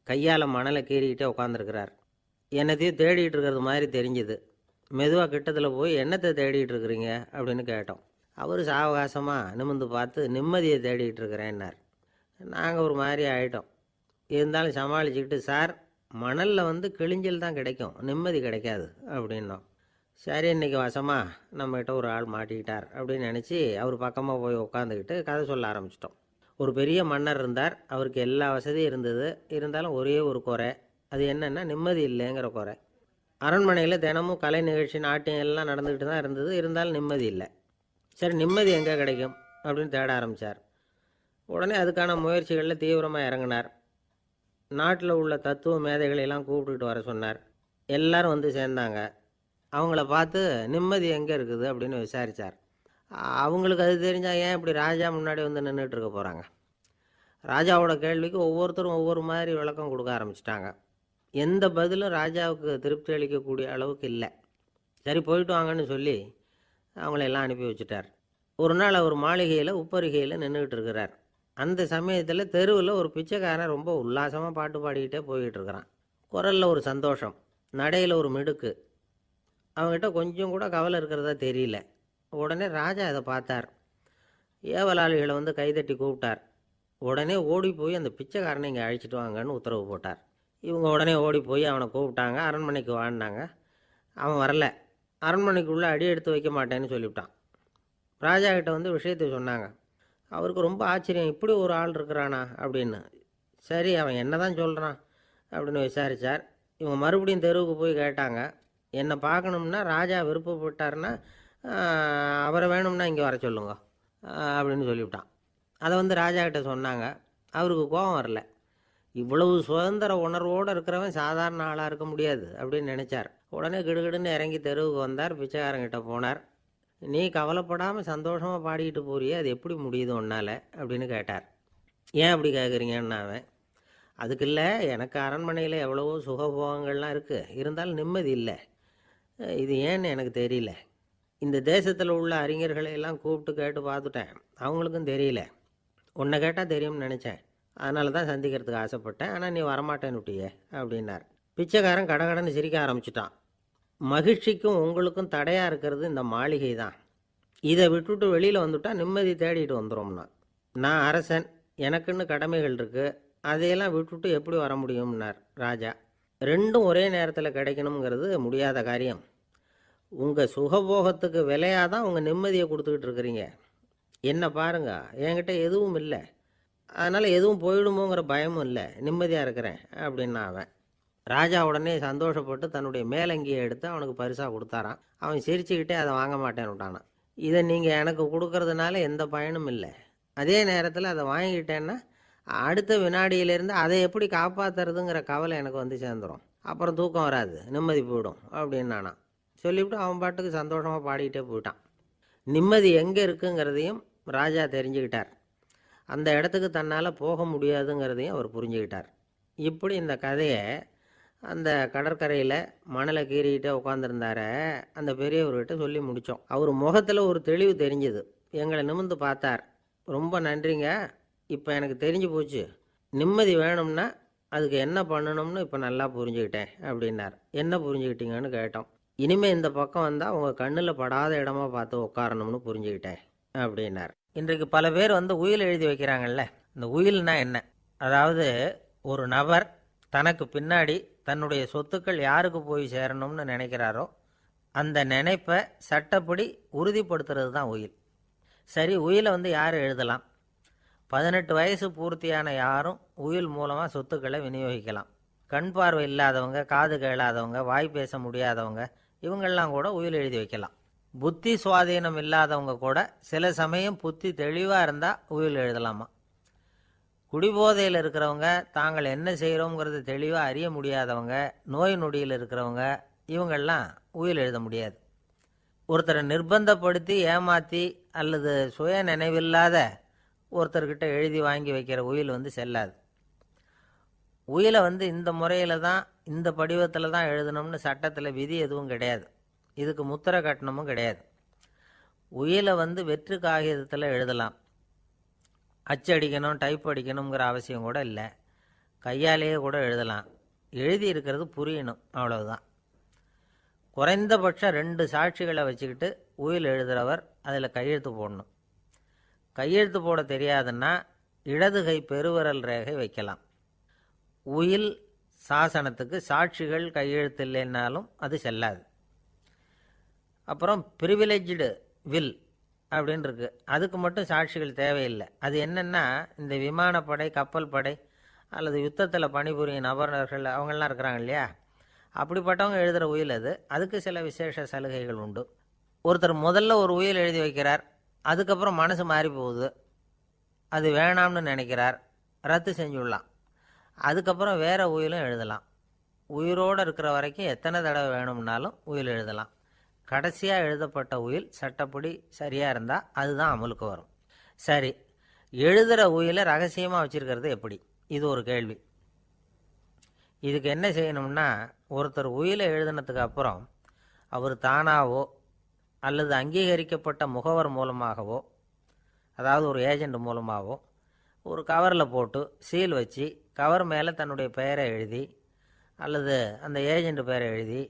கையால் மணலை கீறிக்கிட்டே உட்காந்துருக்கிறார். என்னத்தையும் தேடிட்டு இருக்கிறது மாதிரி தெரிஞ்சுது. மெதுவாக கிட்டத்தில் போய் என்னத்தை தேடிட்டு இருக்கிறீங்க அப்படின்னு கேட்டோம். அவர் சாவகாசமாக நிமிர்ந்து பார்த்து நிம்மதியை தேடிட்டு இருக்கிறேன்னார். நாங்கள் ஒரு மாதிரி ஆகிட்டோம். இருந்தாலும் சமாளிச்சுக்கிட்டு, சார் மணலில் வந்து கிழிஞ்சல் தான் கிடைக்கும், நிம்மதி கிடைக்காது அப்படின்னோம். சரி, இன்றைக்கி வசமாக நம்மகிட்ட ஒரு ஆள் மாட்டிக்கிட்டார் அப்படின்னு நினச்சி அவர் பக்கமாக போய் உட்காந்துக்கிட்டு கதை சொல்ல ஆரம்பிச்சிட்டோம். ஒரு பெரிய மன்னர் இருந்தார். அவருக்கு எல்லா வசதியும் இருந்தது. இருந்தாலும் ஒரே ஒரு குறை. அது என்னென்னா நிம்மதி இல்லைங்கிற குறை. அரண்மனையில் தினமும் கலை நிகழ்ச்சி, நாட்டியம் எல்லாம் நடந்துக்கிட்டு தான் இருந்தது. இருந்தாலும் நிம்மதி இல்லை. சரி, நிம்மதி எங்கே கிடைக்கும் அப்படின்னு தேட ஆரம்பித்தார். உடனே அதுக்கான முயற்சிகளில் தீவிரமாக இறங்கினார். நாட்டில் உள்ள தத்துவ மேதைகளெல்லாம் கூப்பிட்டுக்கிட்டு வர சொன்னார். எல்லாரும் வந்து சேர்ந்தாங்க. அவங்கள பார்த்து நிம்மதி எங்கே இருக்குது அப்படின்னு விசாரித்தார். அவங்களுக்கு அது தெரிஞ்சால் ஏன் இப்படி ராஜா முன்னாடி வந்து நின்றுட்டு இருக்க போகிறாங்க? ராஜாவோட கேள்விக்கு ஒவ்வொருத்தரும் ஒவ்வொரு மாதிரி விளக்கம் கொடுக்க ஆரம்பிச்சிட்டாங்க. எந்த பதிலும் ராஜாவுக்கு திருப்தி அளிக்கக்கூடிய அளவுக்கு இல்லை. சரி, போயிட்டு வாங்கன்னு சொல்லி அவங்களெல்லாம் அனுப்பி வச்சுட்டார். ஒரு நாள் அவர் மாளிகையில் உப்பரிகையில் நின்றுக்கிட்டு இருக்கிறார். அந்த சமயத்தில் தெருவில் ஒரு பிச்சைக்காரன் ரொம்ப உல்லாசமாக பாட்டு பாடிக்கிட்டே போய்கிட்டு இருக்கிறான். குரலில் ஒரு சந்தோஷம், நடையில் ஒரு மிடுக்கு. அவங்ககிட்ட கொஞ்சம் கூட கவலை இருக்கிறதா தெரியல. உடனே ராஜா அதை பார்த்தார். ஏவலாளிகளை வந்து கைதட்டி கூப்பிட்டார். உடனே ஓடி போய் அந்த பிச்சைக்காரனை இங்கே அழைச்சிட்டு வாங்கன்னு உத்தரவு போட்டார். இவங்க உடனே ஓடி போய் அவனை கூப்பிட்டாங்க. அரண்மனைக்கு வாழ்ந்தாங்க. அவன் வரல. அரண்மனைக்குள்ளே அடி எடுத்து வைக்க மாட்டேன்னு சொல்லிவிட்டான். ராஜா கிட்ட வந்து விஷயத்தை சொன்னாங்க. அவருக்கு ரொம்ப ஆச்சரியம், இப்படி ஒரு ஆள் இருக்கிறானா அப்படின்னு. சரி, அவன் என்ன தான் சொல்கிறான் அப்படின்னு விசாரித்தார். இவங்க மறுபடியும் தெருவுக்கு போய் கேட்டாங்க. என்னை பார்க்கணும்னா ராஜா விருப்பப்பட்டார்னா அவரை வேணும்னா இங்கே வர சொல்லுங்க அப்படின்னு சொல்லிவிட்டான். அதை வந்து ராஜா கிட்ட சொன்னாங்க. அவருக்கு கோபம் வரல. இவ்வளவு சுதந்திர உணர்வோடு இருக்கிறவன் சாதாரண ஆளாக இருக்க முடியாது அப்படின்னு நினச்சார். உடனே கிடுகிடுன்னு இறங்கி தெருவுக்கு வந்தார். பிச்சைக்காரங்கிட்ட போனார். நீ கவலைப்படாமல் சந்தோஷமாக பாடிக்கிட்டு போறியே, அது எப்படி முடியுது உன்னால் அப்படின்னு கேட்டார். ஏன் அப்படி கேட்குறீங்கன்னு அவன், அதுக்கு இல்லை, எனக்கு அரண்மனையில் எவ்வளவோ சுகபோகங்கள்லாம் இருக்குது, இருந்தாலும் நிம்மதி இல்லை. இது ஏன்னு எனக்கு தெரியல. இந்த தேசத்தில் உள்ள அறிஞர்களை எல்லாம் கூப்பிட்டு கேட்டு பார்த்துட்டேன், அவங்களுக்கும் தெரியல. உன்னை கேட்டால் தெரியும்னு நினச்சேன், அதனால தான் சந்திக்கிறதுக்கு ஆசைப்பட்டேன். ஆனால் நீ வரமாட்டேன்னு விட்டியே அப்படின்னார். பிச்சைக்காரன் கடகடன்னு சிரிக்க ஆரம்பிச்சிட்டான். மகிழ்ச்சிக்கும் உங்களுக்கும் தடையாக இருக்கிறது இந்த மாளிகை தான். இதை விட்டுட்டு வெளியில் வந்துட்டா நிம்மதி தேடிட்டு வந்துடும்னா. நான் அரசன், எனக்குன்னு கடமைகள் இருக்குது, அதையெல்லாம் விட்டுட்டு எப்படி வர முடியும்னார் ராஜா. ரெண்டும் ஒரே நேரத்தில் கிடைக்கணுங்கிறது முடியாத காரியம். உங்கள் சுகபோகத்துக்கு விலையாக தான் உங்கள் நிம்மதியை கொடுத்துக்கிட்டு இருக்கிறீங்க. என்ன பாருங்க, என்கிட்ட எதுவும் இல்லை, அதனால் எதுவும் போயிடுமோங்கிற பயமும் இல்லை, நிம்மதியாக இருக்கிறேன் அப்படின்னா அவன். ராஜா உடனே சந்தோஷப்பட்டு தன்னுடைய மேலங்கியை எடுத்து அவனுக்கு பரிசாக கொடுத்தாரான். அவன் சிரிச்சுக்கிட்டே அதை வாங்க மாட்டேன்னு விட்டானான். இதை நீங்கள் எனக்கு கொடுக்கறதுனால எந்த பயனும் இல்லை, அதே நேரத்தில் அதை வாங்கிட்டேன்னா அடுத்த வினாடியிலேருந்து அதை எப்படி காப்பாற்றுறதுங்கிற கவலை எனக்கு வந்து சேர்ந்துடும், அப்புறம் தூக்கம் வராது, நிம்மதி போயிடும் அப்படின்னானா. சொல்லிவிட்டு அவன் பாட்டுக்கு சந்தோஷமாக பாடிக்கிட்டே போயிட்டான். நிம்மதி எங்கே இருக்குங்கிறதையும் ராஜா தெரிஞ்சுக்கிட்டார். அந்த இடத்துக்கு தன்னால் போக முடியாதுங்கிறதையும் அவர் புரிஞ்சுக்கிட்டார். இப்படி இந்த கதையை அந்த கடற்கரையில் மணலை கீறிக்கிட்டே உட்காந்துருந்தார அந்த பெரியவர்கிட்ட சொல்லி முடித்தோம். அவர் முகத்தில் ஒரு தெளிவு தெரிஞ்சுது. எங்களை நிமிர்ந்து பார்த்தார். ரொம்ப நன்றிங்க, இப்போ எனக்கு தெரிஞ்சு போச்சு, நிம்மதி வேணும்னா அதுக்கு என்ன பண்ணணும்னு இப்போ நல்லா புரிஞ்சுக்கிட்டேன் அப்படின்னார். என்ன புரிஞ்சுக்கிட்டீங்கன்னு கேட்டோம். இனிமேல் இந்த பக்கம் வந்தால் உங்கள் கண்ணில் படாத இடமா பார்த்து உட்காரணும்னு புரிஞ்சுக்கிட்டேன் அப்படின்னார். இன்றைக்கு பல பேர் உயில் எழுதி வைக்கிறாங்கல்ல. இந்த உயில்னா என்ன? அதாவது ஒரு நபர் தனக்கு பின்னாடி தன்னுடைய சொத்துக்கள் யாருக்கு போய் சேரணும்னு நினைக்கிறாரோ அந்த நினைப்பை சட்டப்படி உறுதிப்படுத்துறது தான் உயில். சரி, உயிலை யார் எழுதலாம்? 18 வயசு பூர்த்தியான யாரும் உயில் மூலமாக சொத்துக்களை விநியோகிக்கலாம். கண் பார்வை இல்லாதவங்க, காது கேளாதவங்க, வாய் பேச முடியாதவங்க, இவங்கெல்லாம் கூட உயில் எழுதி வைக்கலாம். புத்தி சுவாதீனம் இல்லாதவங்க கூட சில சமயம் புத்தி தெளிவாக இருந்தால் உயில் எழுதலாமா. குடிபோதையில் இருக்கிறவங்க, தாங்கள் என்ன செய்கிறோங்கிறது தெளிவாக அறிய முடியாதவங்க, நோய் நொடியில் இருக்கிறவங்க, இவங்கெல்லாம் உயில் எழுத முடியாது. ஒருத்தரை நிர்பந்தப்படுத்தி ஏமாற்றி அல்லது சுய நினைவில்லாத ஒருத்தர்கிட்ட எழுதி வாங்கி வைக்கிற உயில் செல்லாது. உயிலை இந்த முறையில் தான், இந்த படிவத்தில் தான் எழுதணும்னு சட்டத்தில் விதி எதுவும் கிடையாது. இதுக்கு முத்திரை கட்டணமும் கிடையாது. உயிலை வெற்று காகிதத்தில் எழுதலாம். அச்சடிக்கணும், டைப் அடிக்கணுங்கிற அவசியம் கூட இல்லை. கையாலேயே கூட எழுதலாம். எழுதி இருக்கிறது புரியணும், அவ்வளவுதான். குறைந்தபட்சம் 2 சாட்சிகளை வச்சுக்கிட்டு உயில் எழுதுகிறவர் அதில் கையெழுத்து போடணும். கையெழுத்து போட தெரியாதுன்னா இடது கை பெருவிரல் ரேகை வைக்கலாம். உயில் சாசனத்துக்கு சாட்சிகள் கையெழுத்து இல்லைன்னாலும் அது செல்லாது. அப்புறம் ப்ரிவிலேஜ்டு வில் அப்படின்னு இருக்கு, அதுக்கு மட்டும் சாட்சிகள் தேவையில்லை. அது என்னென்னா, இந்த விமானப்படை, கப்பல் படை அல்லது யுத்தத்தில் பணிபுரியும் நபர்கள் அவங்கெல்லாம் இருக்கிறாங்க இல்லையா, அப்படிப்பட்டவங்க எழுதுகிற உயில் அது. அதுக்கு சில விசேஷ சலுகைகள் உண்டு. ஒருத்தர் முதல்ல ஒரு உயில் எழுதி வைக்கிறார், அதுக்கப்புறம் மனசு மாறி போகுது, அது வேணாம்னு நினைக்கிறார், ரத்து செஞ்சுடலாம். அதுக்கப்புறம் வேறு உயிலும் எழுதலாம். உயிரோடு இருக்கிற வரைக்கும் எத்தனை தடவை வேணும்னாலும் உயில் எழுதலாம். கடைசியாக எழுதப்பட்ட உயில் சட்டப்படி சரியாக இருந்தால் அதுதான் அமலுக்கு வரும். சரி, எழுதுகிற உயிலை ரகசியமாக வச்சுருக்கிறது எப்படி? இது ஒரு கேள்வி. இதுக்கு என்ன செய்யணும்னா, ஒருத்தர் உயிலை எழுதினதுக்கு அப்புறம் அவர் தானாவோ அல்லது அங்கீகரிக்கப்பட்ட முகவர் மூலமாகவோ, அதாவது ஒரு ஏஜெண்ட் மூலமாகவோ, ஒரு கவரில் போட்டு சீல் வச்சு கவர் மேலே தன்னுடைய பெயரை எழுதி அல்லது அந்த ஏஜெண்ட் பெயரை எழுதி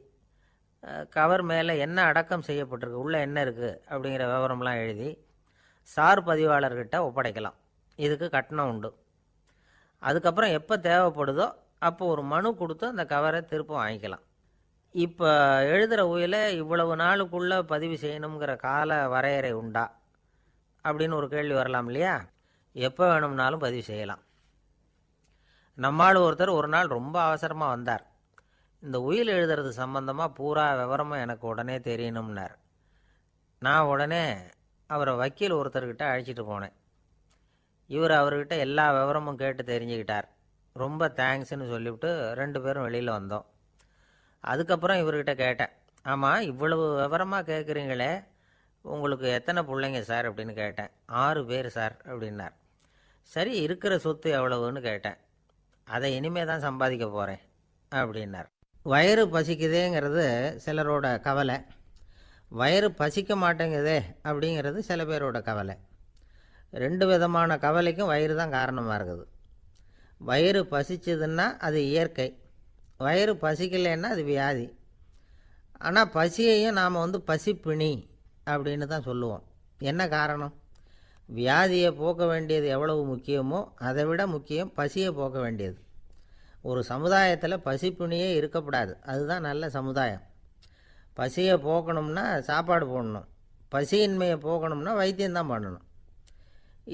கவர் மேலே என்ன அடக்கம் செய்யப்பட்டிருக்கு, உள்ளே என்ன இருக்குது அப்படிங்கிற விவரம்லாம் எழுதி சார் பதிவாளர்கிட்ட ஒப்படைக்கலாம். இதுக்கு கட்டணம் உண்டு. அதுக்கப்புறம் எப்போ தேவைப்படுதோ அப்போ ஒரு மனு கொடுத்து அந்த கவரை திரும்ப வாங்கிக்கலாம். இப்போ எழுதுகிற உயிலை இவ்வளவு நாளுக்குள்ளே பதிவு செய்யணுங்கிற கால வரையறை உண்டா அப்படின்னு ஒரு கேள்வி வரலாம் இல்லையா? எப்போ வேணும்னாலும் பதிவு செய்யலாம். நம்மால் ஒருத்தர் ஒரு நாள் ரொம்ப அவசரமாக வந்தார். இந்த உயில் எழுதுறது சம்பந்தமாக பூரா விவரமும் எனக்கு உடனே தெரியணும்னார். நான் உடனே அவரை வக்கீல் ஒருத்தர்கிட்ட அழைச்சிட்டு போனேன். இவர் அவர்கிட்ட எல்லா விவரமும் கேட்டு தெரிஞ்சுக்கிட்டார். ரொம்ப தேங்க்ஸ்ன்னு சொல்லிவிட்டு 2 பேரும் வெளியில் வந்தோம். அதுக்கப்புறம் இவர்கிட்ட கேட்டேன், ஆமாம் இவ்வளவு விவரமாக கேட்குறீங்களே, உங்களுக்கு எத்தனை பிள்ளைங்க சார் அப்படின்னு கேட்டேன். 6 பேர் சார் அப்படின்னார். சரி, இருக்கிற சொத்து எவ்வளவுன்னு கேட்டேன். அதை இனிமே தான் சம்பாதிக்க போகிறேன் அப்படின்னார். வயிறு பசிக்குதேங்கிறது சிலரோட கவலை, வயிறு பசிக்க மாட்டேங்குதே அப்படிங்கிறது சில பேரோட கவலை. 2 விதமான கவலைக்கும் வயிறு தான் காரணமாக இருக்குது. வயிறு பசிச்சதுன்னா அது இயற்கை, வயிறு பசிக்கலைன்னா அது வியாதி. ஆனால் பசியையும் நாம் பசிப்பிணி அப்படின்னு தான் சொல்லுவோம். என்ன காரணம்? வியாதியை போக்க வேண்டியது எவ்வளவு முக்கியமோ அதை விட முக்கியம் பசியை போக்க வேண்டியது. ஒரு சமுதாயத்தில் பசிப்பிணியே இருக்கக்கூடாது. அதுதான் நல்ல சமுதாயம். பசியை போக்கணும்னா சாப்பாடு போடணும், பசியின்மையை போக்கணும்னா வைத்தியம்தான் பண்ணணும்.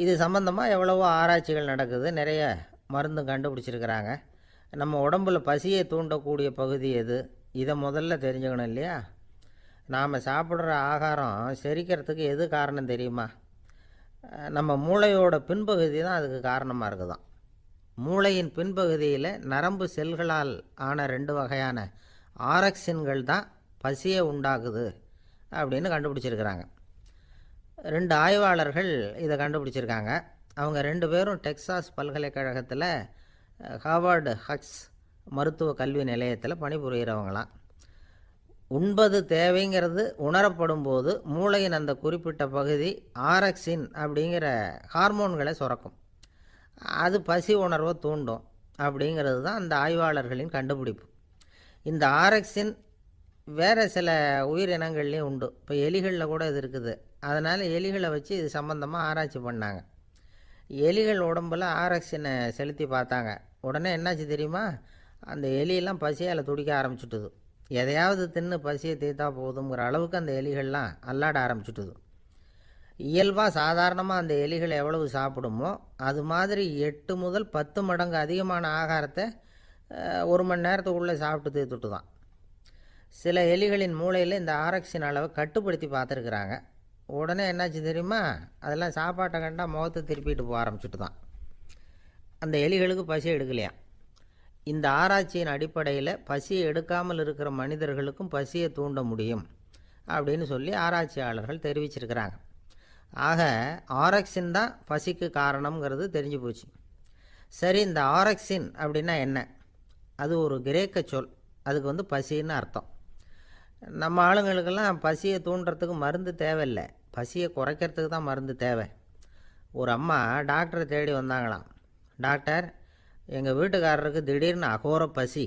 இது சம்பந்தமாக எவ்வளவோ ஆராய்ச்சிகள் நடக்குது, நிறைய மருந்து கண்டுபிடிச்சிருக்கிறாங்க. நம்ம உடம்புல பசியை தூண்டக்கூடிய பகுதி எது, இதை முதல்ல தெரிஞ்சுக்கணும் இல்லையா? நாம் சாப்பிட்ற ஆகாரம் செரிக்கிறதுக்கு எது காரணம் தெரியுமா? நம்ம மூளையோட பின்பகுதி தான் அதுக்கு காரணமாக இருக்குதாம். மூளையின் பின்பகுதியில் நரம்பு செல்களால் ஆன 2 வகையான ஆரக்சின்கள் தான் பசியை உண்டாக்குது அப்படின்னு கண்டுபிடிச்சிருக்கிறாங்க. 2 ஆய்வாளர்கள் இதை கண்டுபிடிச்சிருக்காங்க. அவங்க 2 பேரும் டெக்சாஸ் பல்கலைக்கழகத்தில் ஹார்வர்டு ஹக்ஸ் மருத்துவ கல்வி நிலையத்தில் பணிபுரிகிறவங்களாம். உண்பது தேவைங்கிறது உணரப்படும் போது மூளையின் அந்த குறிப்பிட்ட பகுதி ஆரக்சின் அப்படிங்கிற ஹார்மோன்களை சுரக்கும். அது பசி உணர்வை தூண்டும் அப்படிங்கிறது தான் அந்த ஆய்வாளர்களின் கண்டுபிடிப்பு. இந்த ஆரக்சின் வேறு சில உயிரினங்கள்லேயும் உண்டு. இப்போ எலிகளில் கூட இது இருக்குது. அதனால் எலிகளை வச்சு இது சம்மந்தமாக ஆராய்ச்சி பண்ணாங்க. எலிகள் உடம்பில் ஆரக்சினை செலுத்தி பார்த்தாங்க. உடனே என்னாச்சு தெரியுமா? அந்த எலியெல்லாம் பசியால் துடிக்க ஆரம்பிச்சுட்டுது. எதையாவது தின்னு பசியை தீர்த்தா போதுங்கிற அளவுக்கு அந்த எலிகள்லாம் அல்லாட ஆரம்பிச்சுட்டுது. இயல்பாக சாதாரணமாக அந்த எலிகள் எவ்வளவு சாப்பிடுமோ அது மாதிரி 8 முதல் 10 மடங்கு அதிகமான ஆகாரத்தை 1 மணி நேரத்துக்குள்ளே சாப்பிட்டு தீர்த்துட்டு தான். சில எலிகளின் மூளையில் இந்த ஆரக்சின் அளவை கட்டுப்படுத்தி பார்த்துருக்குறாங்க. உடனே என்னாச்சு தெரியுமா? அதெல்லாம் சாப்பாட்டை கண்டால் முகத்தை திருப்பிட்டு போக ஆரம்பிச்சுட்டு தான். அந்த எலிகளுக்கு பசி எடுக்கலையாம். இந்த ஆராய்ச்சியின் அடிப்படையில் பசியை எடுக்காமல் இருக்கிற மனிதர்களுக்கும் பசியை தூண்ட முடியும் அப்படின்னு சொல்லி ஆராய்ச்சியாளர்கள் தெரிவிச்சிருக்கிறாங்க. ஆக ஆரக்சின் தான் பசிக்கு காரணம்ங்கிறது தெரிஞ்சு போச்சு. சரி, இந்த ஆரக்சின் அப்படின்னா என்ன? அது ஒரு கிரேக்க சொல். அதுக்கு பசின்னு அர்த்தம். நம்ம ஆளுங்களுக்கெல்லாம் பசியை தூண்டுறதுக்கு மருந்து தேவையில்லை, பசியை குறைக்கிறதுக்கு தான் மருந்து தேவை. ஒரு அம்மா டாக்டரை தேடி வந்தாங்களாம். டாக்டர், எங்கள் வீட்டுக்காரருக்கு திடீர்னு அகோர பசி,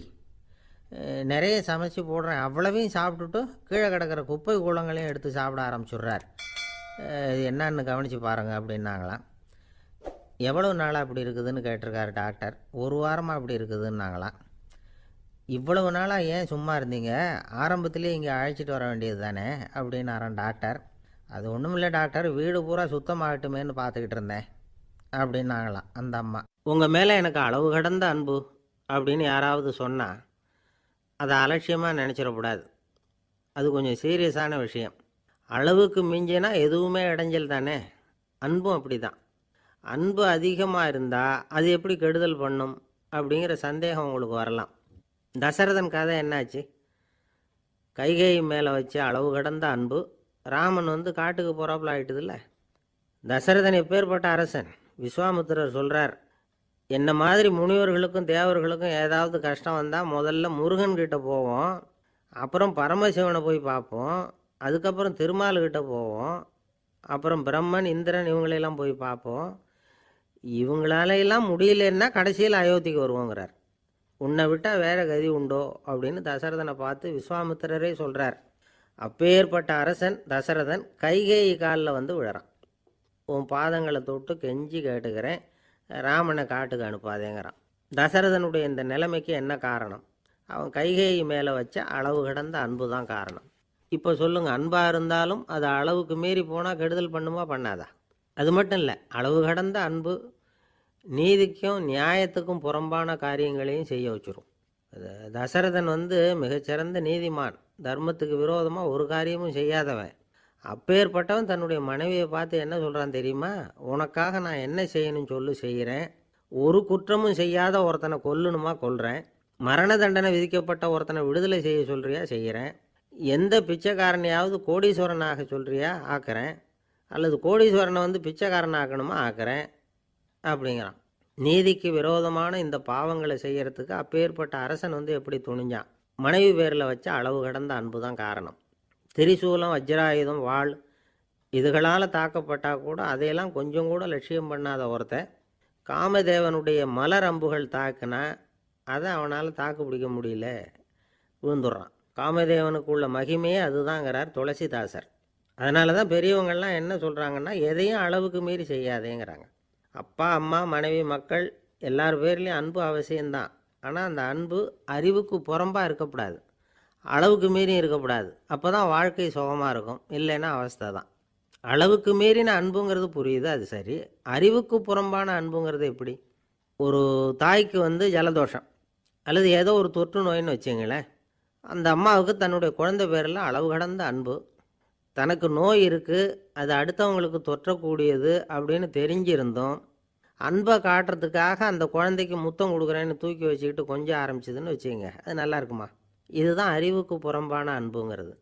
நிறைய சமைச்சு போடுறேன், அவ்வளவையும் சாப்பிட்டுட்டு கீழே கிடக்கிற குப்பை கூலங்களையும் எடுத்து சாப்பிட ஆரம்பிச்சுட்றார், இது என்னன்னு கவனித்து பாருங்கள் அப்படின்னாங்களாம். எவ்வளோ நாளாக அப்படி இருக்குதுன்னு கேட்டிருக்காரு டாக்டர். 1 வாரமாக அப்படி இருக்குதுன்னாங்களாம். இவ்வளவு நாளாக ஏன் சும்மா இருந்தீங்க? ஆரம்பத்திலே இங்கே அழைச்சிட்டு வர வேண்டியது தானே அப்படின்னாரான் டாக்டர். அது ஒன்றும் இல்லை டாக்டர், வீடு பூரா சுத்தமாகட்டுமேன்னு பார்த்துக்கிட்டு இருந்தேன் அப்படின்னாங்களாம் அந்த அம்மா. உங்கள் மேலே எனக்கு அளவு கடந்த அன்பு அப்படின்னு யாராவது சொன்னால் அதை அலட்சியமாக நினச்சிடக்கூடாது. அது கொஞ்சம் சீரியஸான விஷயம். அளவுக்கு மிஞ்சினா எதுவுமே இடைஞ்சல் தானே. அன்பும் அப்படி தான். அன்பு அதிகமாக இருந்தால் அது எப்படி கெடுதல் பண்ணும் அப்படிங்கிற சந்தேகம் உங்களுக்கு வரலாம். தசரதன் கதை என்னாச்சு? கைகேயி மேலே வச்ச அளவு கடந்த அன்பு ராமன் காட்டுக்கு போகிறாப்புல ஆகிட்டுதில்ல. தசரதன் எப்பேற்பட்ட அரசன்? விஸ்வாமித்திரர் சொல்கிறார், என்ன மாதிரி முனிவர்களுக்கும் தேவர்களுக்கும் ஏதாவது கஷ்டம் வந்தால் முதல்ல முருகன்கிட்ட போவோம், அப்புறம் பரமசிவனை போய் பார்ப்போம், அதுக்கப்புறம் திருமால்கிட்ட போவோம், அப்புறம் பிரம்மன் இந்திரன் இவங்களெல்லாம் போய் பார்ப்போம், இவங்களாலையெல்லாம் முடியலன்னா கடைசியில் அயோத்திக்கு வருவோங்கிறார். உன்னை விட்டால் வேற கதி உண்டோ அப்படின்னு தசரதனை பார்த்து விஸ்வாமித்திரரே சொல்கிறார். அப்பேற்பட்ட அரசன் தசரதன் கைகேயி காலில் விழறான். உன் பாதங்களை தொட்டு கெஞ்சி கேட்டுக்கிறேன், ராமனை காட்டுக்கு அனுப்பாதேங்கிறான். தசரதனுடைய இந்த நிலைமைக்கு என்ன காரணம்? அவன் கைகேயி மேலே வச்ச அளவு கடந்த அன்பு தான் காரணம். இப்போ சொல்லுங்கள், அன்பாக இருந்தாலும் அது அளவுக்கு மீறி போனால் கெடுதல் பண்ணுமா பண்ணாதா? அது மட்டும் இல்லை, அளவு கடந்த அன்பு நீதிக்கும் நியாயத்துக்கும் புறம்பான காரியங்களையும் செய்ய வச்சிரும். தசரதன் மிகச்சிறந்த நீதிமான், தர்மத்துக்கு விரோதமாக ஒரு காரியமும் செய்யாதவன். அப்பேற்பட்டவன் தன்னுடைய மனைவியை பார்த்து என்ன சொல்கிறான் தெரியுமா? உனக்காக நான் என்ன செய்யணும்னு சொல்லி செய்கிறேன், ஒரு குற்றமும் செய்யாத ஒருத்தனை கொல்லணுமா கொல்கிறேன், மரண தண்டனை விதிக்கப்பட்ட ஒருத்தனை விடுதலை செய்ய சொல்கிறியா செய்கிறேன், எந்த பிச்சைக்காரனையாவது கோடீஸ்வரனாக சொல்கிறியா ஆக்கிறேன், அல்லது கோடீஸ்வரனை பிச்சைக்காரன் ஆக்கணுமா ஆக்கிறேன் அப்படிங்கிறான். நீதிக்கு விரோதமான இந்த பாவங்களை செய்யறதுக்கு அப்பேற்பட்ட அரசன் எப்படி துணிஞ்சான்? மனைவி பேரில் வச்ச அளவு கடந்த அன்பு தான் காரணம். திரிசூலம், வஜ்ராயுதம், வாள் இதுகளால் தாக்கப்பட்டால் கூட அதையெல்லாம் கொஞ்சம் கூட லட்சியம் பண்ணாத ஒருத்தன் காமதேவனுடைய மலர் அம்புகள் தாக்குனா அதை அவனால் தாக்கு பிடிக்க முடியல, விழுந்துடுறான். காமதேவனுக்குள்ள மகிமையே அதுதாங்கிறார் துளசிதாசர். அதனால தான் பெரியவங்கள்லாம் என்ன சொல்கிறாங்கன்னா, எதையும் அளவுக்கு மீறி செய்யாதேங்கிறாங்க. அப்பா அம்மா மனைவி மக்கள் எல்லார் பேர்லேயும் அன்பு அவசியம்தான். ஆனால் அந்த அன்பு அறிவுக்கு புறம்பாக இருக்கக்கூடாது, அளவுக்கு மீறி இருக்கக்கூடாது. அப்போ தான் வாழ்க்கை சுகமாக இருக்கும், இல்லைன்னா அவஸ்தை தான். அளவுக்கு மீறின அன்புங்கிறது புரியுது, அது சரி. அறிவுக்கு புறம்பான அன்புங்கிறது எப்படி? ஒரு தாய்க்கு ஜலதோஷம் அல்லது ஏதோ ஒரு தொற்று நோயின்னு வச்சுங்களேன். அந்த அம்மாவுக்கு தன்னுடைய குழந்தை பேரில் அளவு கடந்த அன்பு. தனக்கு நோய் இருக்குது, அது அடுத்தவங்களுக்கு தொற்றக்கூடியது அப்படின்னு தெரிஞ்சிருந்தோம் அன்பை காட்டுறதுக்காக அந்த குழந்தைக்கு முத்தம் கொடுக்குறேன்னு தூக்கி வச்சுக்கிட்டு கொஞ்சம் ஆரம்பிச்சதுன்னு வச்சுக்கோங்க, அது நல்லா இருக்குமா? இதுதான் அறிவுக்கு புறம்பான அன்புங்கிறது.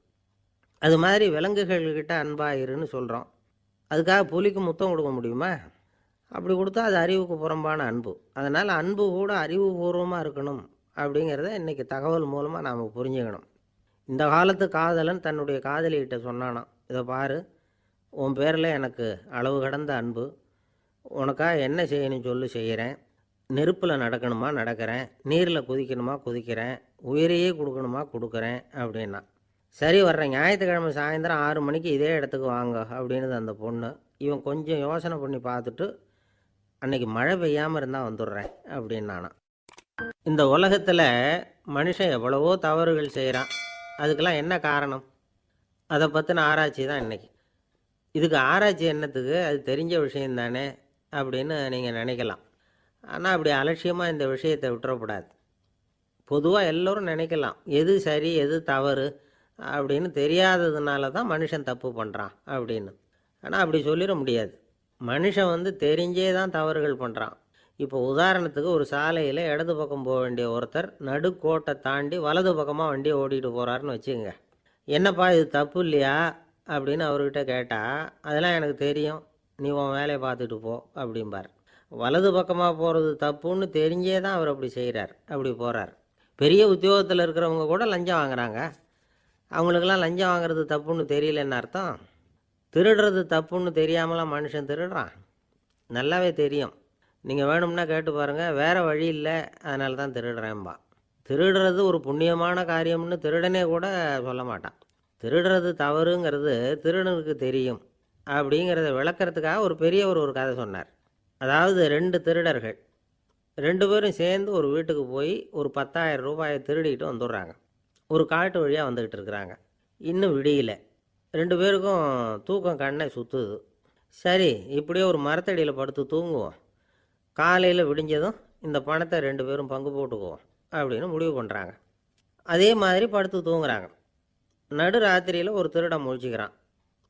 அது மாதிரி விலங்குகள்கிட்ட அன்பாயிருன்னு சொல்கிறோம். அதுக்காக புலிக்கு முத்தம் கொடுக்க முடியுமா? அப்படி கொடுத்தா அது அறிவுக்கு புறம்பான அன்பு. அதனால் அன்பு கூட அறிவுபூர்வமாக இருக்கணும் அப்படிங்கிறத இன்றைக்கி தகவல் மூலமாக நாம் புரிஞ்சுக்கணும். இந்த காலத்து காதலன் தன்னுடைய காதலிகிட்ட சொன்னானாம், இதை பாரு, உன் பேரில் எனக்கு அளவு கடந்த அன்பு, உனக்காக என்ன செய்யணும் சொல்லு, செய்கிறேன். நெருப்பில் நடக்கணுமா நடக்கிறேன், நீரில் குதிக்கணுமா குதிக்கிறேன், உயிரையே கொடுக்கணுமா கொடுக்குறேன் அப்படின்னா. சரி, வர்றேன் ஞாயிற்றுக்கிழமை சாயந்தரம் 6 மணிக்கு இதே இடத்துக்கு வாங்க அப்படின்னுது அந்த பொண்ணு. இவன் கொஞ்சம் யோசனை பண்ணி பார்த்துட்டு, அன்னைக்கு மழை பெய்யாமல் இருந்தால் வந்துடுறேன் அப்படின்னானா. இந்த உலகத்தில் மனுஷன் எவ்வளவோ தவறுகள் செய்கிறான். அதுக்கெல்லாம் என்ன காரணம்? அதை பற்றின ஆராய்ச்சி தான் இன்றைக்கி. இதுக்கு ஆராய்ச்சி என்னத்துக்கு? அது தெரிஞ்ச விஷயந்தானே அப்படின்னு நீங்கள் நினைக்கலாம். ஆனால் அப்படி அலட்சியமாக இந்த விஷயத்தை விட்டுறக்கூடாது. பொதுவாக எல்லோரும் நினைக்கலாம், எது சரி எது தவறு அப்படின்னு தெரியாததுனால தான் மனுஷன் தப்பு பண்ணுறான் அப்படின்னு. ஆனால் அப்படி சொல்லிட முடியாது. மனுஷன் தெரிஞ்சே தான் தவறுகள் பண்ணுறான். இப்போ உதாரணத்துக்கு, ஒரு சாலையில் இடது பக்கம் போக வேண்டிய ஒருத்தர் நடுக்கோட்டை தாண்டி வலது பக்கமாக வண்டியை ஓட்டிகிட்டு போகிறாருன்னு வச்சுக்கோங்க. என்னப்பா இது தப்பு இல்லையா அப்படின்னு அவர்கிட்ட கேட்டால், அதெல்லாம் எனக்கு தெரியும், நீ உன் வேலையை பார்த்துட்டு போ அப்படிம்பார். வலது பக்கமாக போகிறது தப்புன்னு தெரிஞ்சே தான் அவர் அப்படி செய்கிறார், அப்படி போகிறார். பெரிய உத்தியோகத்தில் இருக்கிறவங்க கூட லஞ்சம் வாங்குறாங்க. அவங்களுக்கெல்லாம் லஞ்சம் வாங்குறது தப்புன்னு தெரியலன்னு அர்த்தம்? திருடுறது தப்புன்னு தெரியாமலாம் மனுஷன் திருடுறான்? நல்லாவே தெரியும். நீங்கள் வேணும்னா கேட்டு பாருங்கள், வேறு வழி இல்லை அதனால தான் திருடுறேன்பா. திருடுறது ஒரு புண்ணியமான காரியம்னு திருடனே கூட சொல்ல மாட்டான். திருடுறது தவறுங்கிறது திருடனுக்கு தெரியும் அப்படிங்கிறத விளக்கிறதுக்காக ஒரு பெரியவர் ஒரு கதை சொன்னார். அதாவது 2 திருடர்கள் 2 பேரும் சேர்ந்து ஒரு வீட்டுக்கு போய் ஒரு 10,000 ரூபாயை திருடிட்டு வந்துடுறாங்க. ஒரு காட்டு வழியாக வந்துக்கிட்டு இருக்கிறாங்க. இன்னும் விடியல. 2 பேருக்கும் தூக்கம் கண்ணை சுற்றுது. சரி, இப்படியே ஒரு மரத்தடியில் படுத்து தூங்குவோம், காலையில் விடிஞ்சதும் இந்த பணத்தை 2 பேரும் பங்கு போட்டுக்குவோம் அப்படின்னு முடிவு பண்ணுறாங்க. அதே மாதிரி படுத்து தூங்குறாங்க. நடு ராத்திரியில் ஒரு திருடன் முழிச்சிக்கிறான்.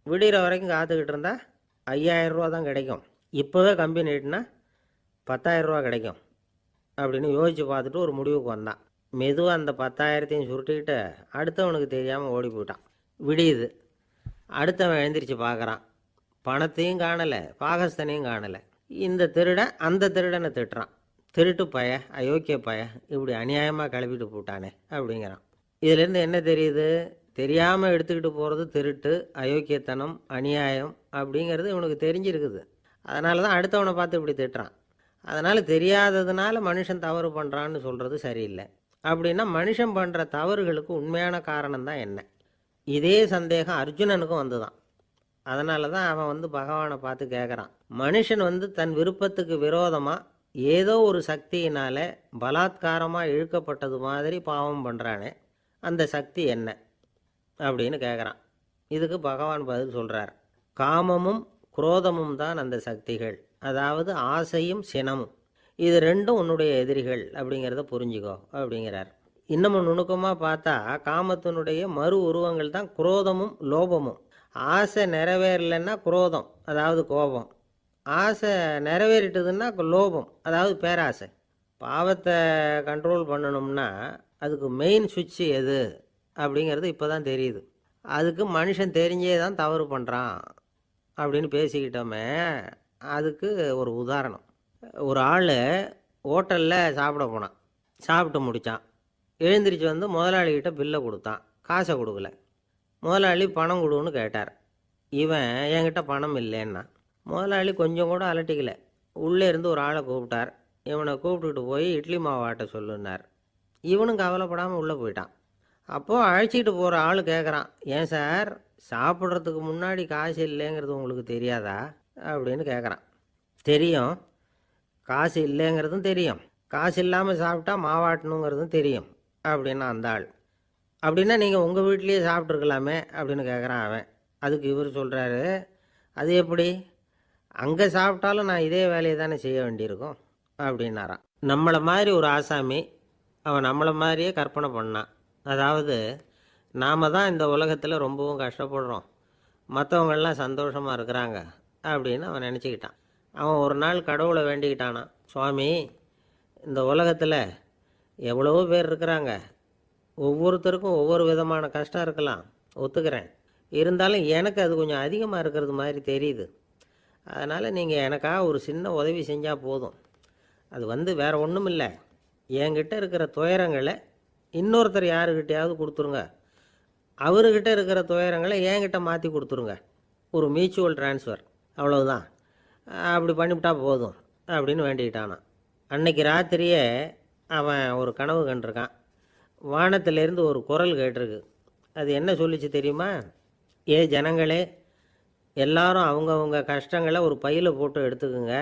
விடிகிற வரைக்கும் காத்துக்கிட்டு இருந்தால் 5,000 ரூபா தான் கிடைக்கும், இப்போவே கம்பி நீட்டினா 10,000 ரூபா கிடைக்கும் அப்படின்னு யோசித்து பார்த்துட்டு ஒரு முடிவுக்கு வந்தான். மெதுவாக அந்த 10,000த்தையும் சுருட்டிக்கிட்டு அடுத்தவனுக்கு தெரியாமல் ஓடி போயிட்டான். விடியுது. அடுத்தவன் எழுந்திரிச்சு பார்க்குறான். பணத்தையும் காணலை, பாகஸ்தனையும் காணலை. இந்த திருடன் அந்த திருடனை திட்டுறான், திருட்டு பய, அயோக்கிய பய, இப்படி அநியாயமாக கிளப்பிட்டு போட்டானே அப்படிங்கிறான். இதிலேருந்து என்ன தெரியுது? தெரியாமல் எடுத்துக்கிட்டு போகிறது திருட்டு, அயோக்கியத்தனம், அநியாயம் அப்படிங்கிறது இவனுக்கு தெரிஞ்சிருக்குது. அதனால தான் அடுத்தவனை பார்த்து இப்படி திட்டுறான். அதனால் தெரியாததுனால மனுஷன் தவறு பண்ணுறான்னு சொல்கிறது சரியில்லை. அப்படின்னா மனுஷன் பண்ணுற தவறுகளுக்கு உண்மையான காரணம் தான் என்ன? இதே சந்தேகம் அர்ஜுனனுக்கும் வந்துதான். அதனால தான் அவன் பகவானை பார்த்து கேட்குறான், மனுஷன் தன் விருப்பத்துக்கு விரோதமாக ஏதோ ஒரு சக்தியினால் பலாத்காரமாக இழுக்கப்பட்டது மாதிரி பாவம் பண்ணுறானே, அந்த சக்தி என்ன அப்படின்னு கேட்குறான். இதுக்கு பகவான் பதில் சொல்கிறார், காமமும் குரோதமும் தான் அந்த சக்திகள், அதாவது ஆசையும் சினமும். இது 2ம் உன்னுடைய எதிரிகள் அப்படிங்கிறத புரிஞ்சுக்கோ அப்படிங்கிறார். இன்னமும் நுணுக்கமாக பார்த்தா காமத்தினுடைய மறு உருவங்கள் தான் குரோதமும் லோபமும். ஆசை நிறைவேறலைன்னா குரோதம், அதாவது கோபம். ஆசை நிறைவேறிட்டதுன்னா லோபம், அதாவது பேராசை. பாவத்தை கண்ட்ரோல் பண்ணணும்னா அதுக்கு மெயின் சுவிட்சு எது அப்படிங்கிறது இப்போ தான் தெரியுது. அதுக்கு மனுஷன் தெரிஞ்சே தான் தவறு பண்ணுறான் அப்படின்னு பேசிக்கிட்டோமே. அதுக்கு ஒரு உதாரணம். ஒரு ஆள் ஹோட்டலில் சாப்பிட போனான். சாப்பிட்டு முடித்தான். எழுந்திரிச்சு முதலாளிகிட்ட பில்லை கொடுத்தான். காசை கொடுக்கல. முதலாளி பணம் கொடுன்னு கேட்டார். இவன் என்கிட்ட பணம் இல்லைன்னா. முதலாளி கொஞ்சம் கூட அலட்டிக்கல. உள்ளே இருந்து ஒரு ஆளை கூப்பிட்டார். இவனை கூப்பிட்டுட்டு போய் இட்லி மாவு ஆட்ட சொல்லுனார். இவனும் கவலைப்படாமல் உள்ளே போயிட்டான். அப்போது அழைச்சிட்டு போகிற ஆள் கேட்குறான், ஏன் சார் சாப்பிட்றதுக்கு முன்னாடி காசு இல்லைங்கிறது உங்களுக்கு தெரியாதா அப்படின்னு கேட்குறான். தெரியும், காசு இல்லைங்கிறதும் தெரியும், காசு இல்லாமல் சாப்பிட்டா மாவாட்டணுங்கிறதும் தெரியும் அப்படின்னா அந்த ஆள். அப்படின்னா நீங்கள் உங்கள் வீட்லேயே சாப்பிட்ருக்கலாமே அப்படின்னு கேட்குறான் அவன். அதுக்கு இவர் சொல்கிறாரு, அது எப்படி, அங்கே சாப்பிட்டாலும் நான் இதே வேலையை தானே செய்ய வேண்டியிருக்கும் அப்படின்னாரான். நம்மளை மாதிரி ஒரு ஆசாமி அவன் நம்மளை மாதிரியே கற்பனை பண்ணான். அதாவது நாம் தான் இந்த உலகத்தில் ரொம்பவும் கஷ்டப்படுறோம், மற்றவங்கள்லாம் சந்தோஷமாக இருக்கிறாங்க அப்படின்னு அவன் நினச்சிக்கிட்டான். அவன் ஒரு நாள் கடவுளை வேண்டிக்கிட்டானான், சுவாமி இந்த உலகத்தில் எவ்வளவோ பேர் இருக்கிறாங்க, ஒவ்வொருத்தருக்கும் ஒவ்வொரு விதமான கஷ்டம் இருக்கலாம், ஒத்துக்கிறேன், இருந்தாலும் எனக்கு அது கொஞ்சம் அதிகமாக இருக்கிறது மாதிரி தெரியுது. அதனால் நீங்கள் எனக்காக ஒரு சின்ன உதவி செஞ்சால் போதும். அது வேறு ஒன்றும் இல்லை, என்கிட்ட இருக்கிற துயரங்களை இன்னொருத்தர் யாருக்கிட்டையாவது கொடுத்துருங்க, அவர்கிட்ட இருக்கிற துயரங்களை என்கிட்ட மாற்றி கொடுத்துருங்க, ஒரு மியூச்சுவல் ட்ரான்ஸ்ஃபர், அவ்வளவுதான், அப்படி பண்ணிவிட்டா போதும் அப்படின்னு வேண்டிக்கிட்டானான். அன்னைக்கு ராத்திரியே அவன் ஒரு கனவு கண்டிருக்கான். வானத்திலேருந்து ஒரு குரல் கேட்டிருக்கு. அது என்ன சொல்லிச்சு தெரியுமா? ஏ ஜனங்களே, எல்லாரும் அவங்கவுங்க கஷ்டங்களை ஒரு பையில் போட்டு எடுத்துக்குங்க,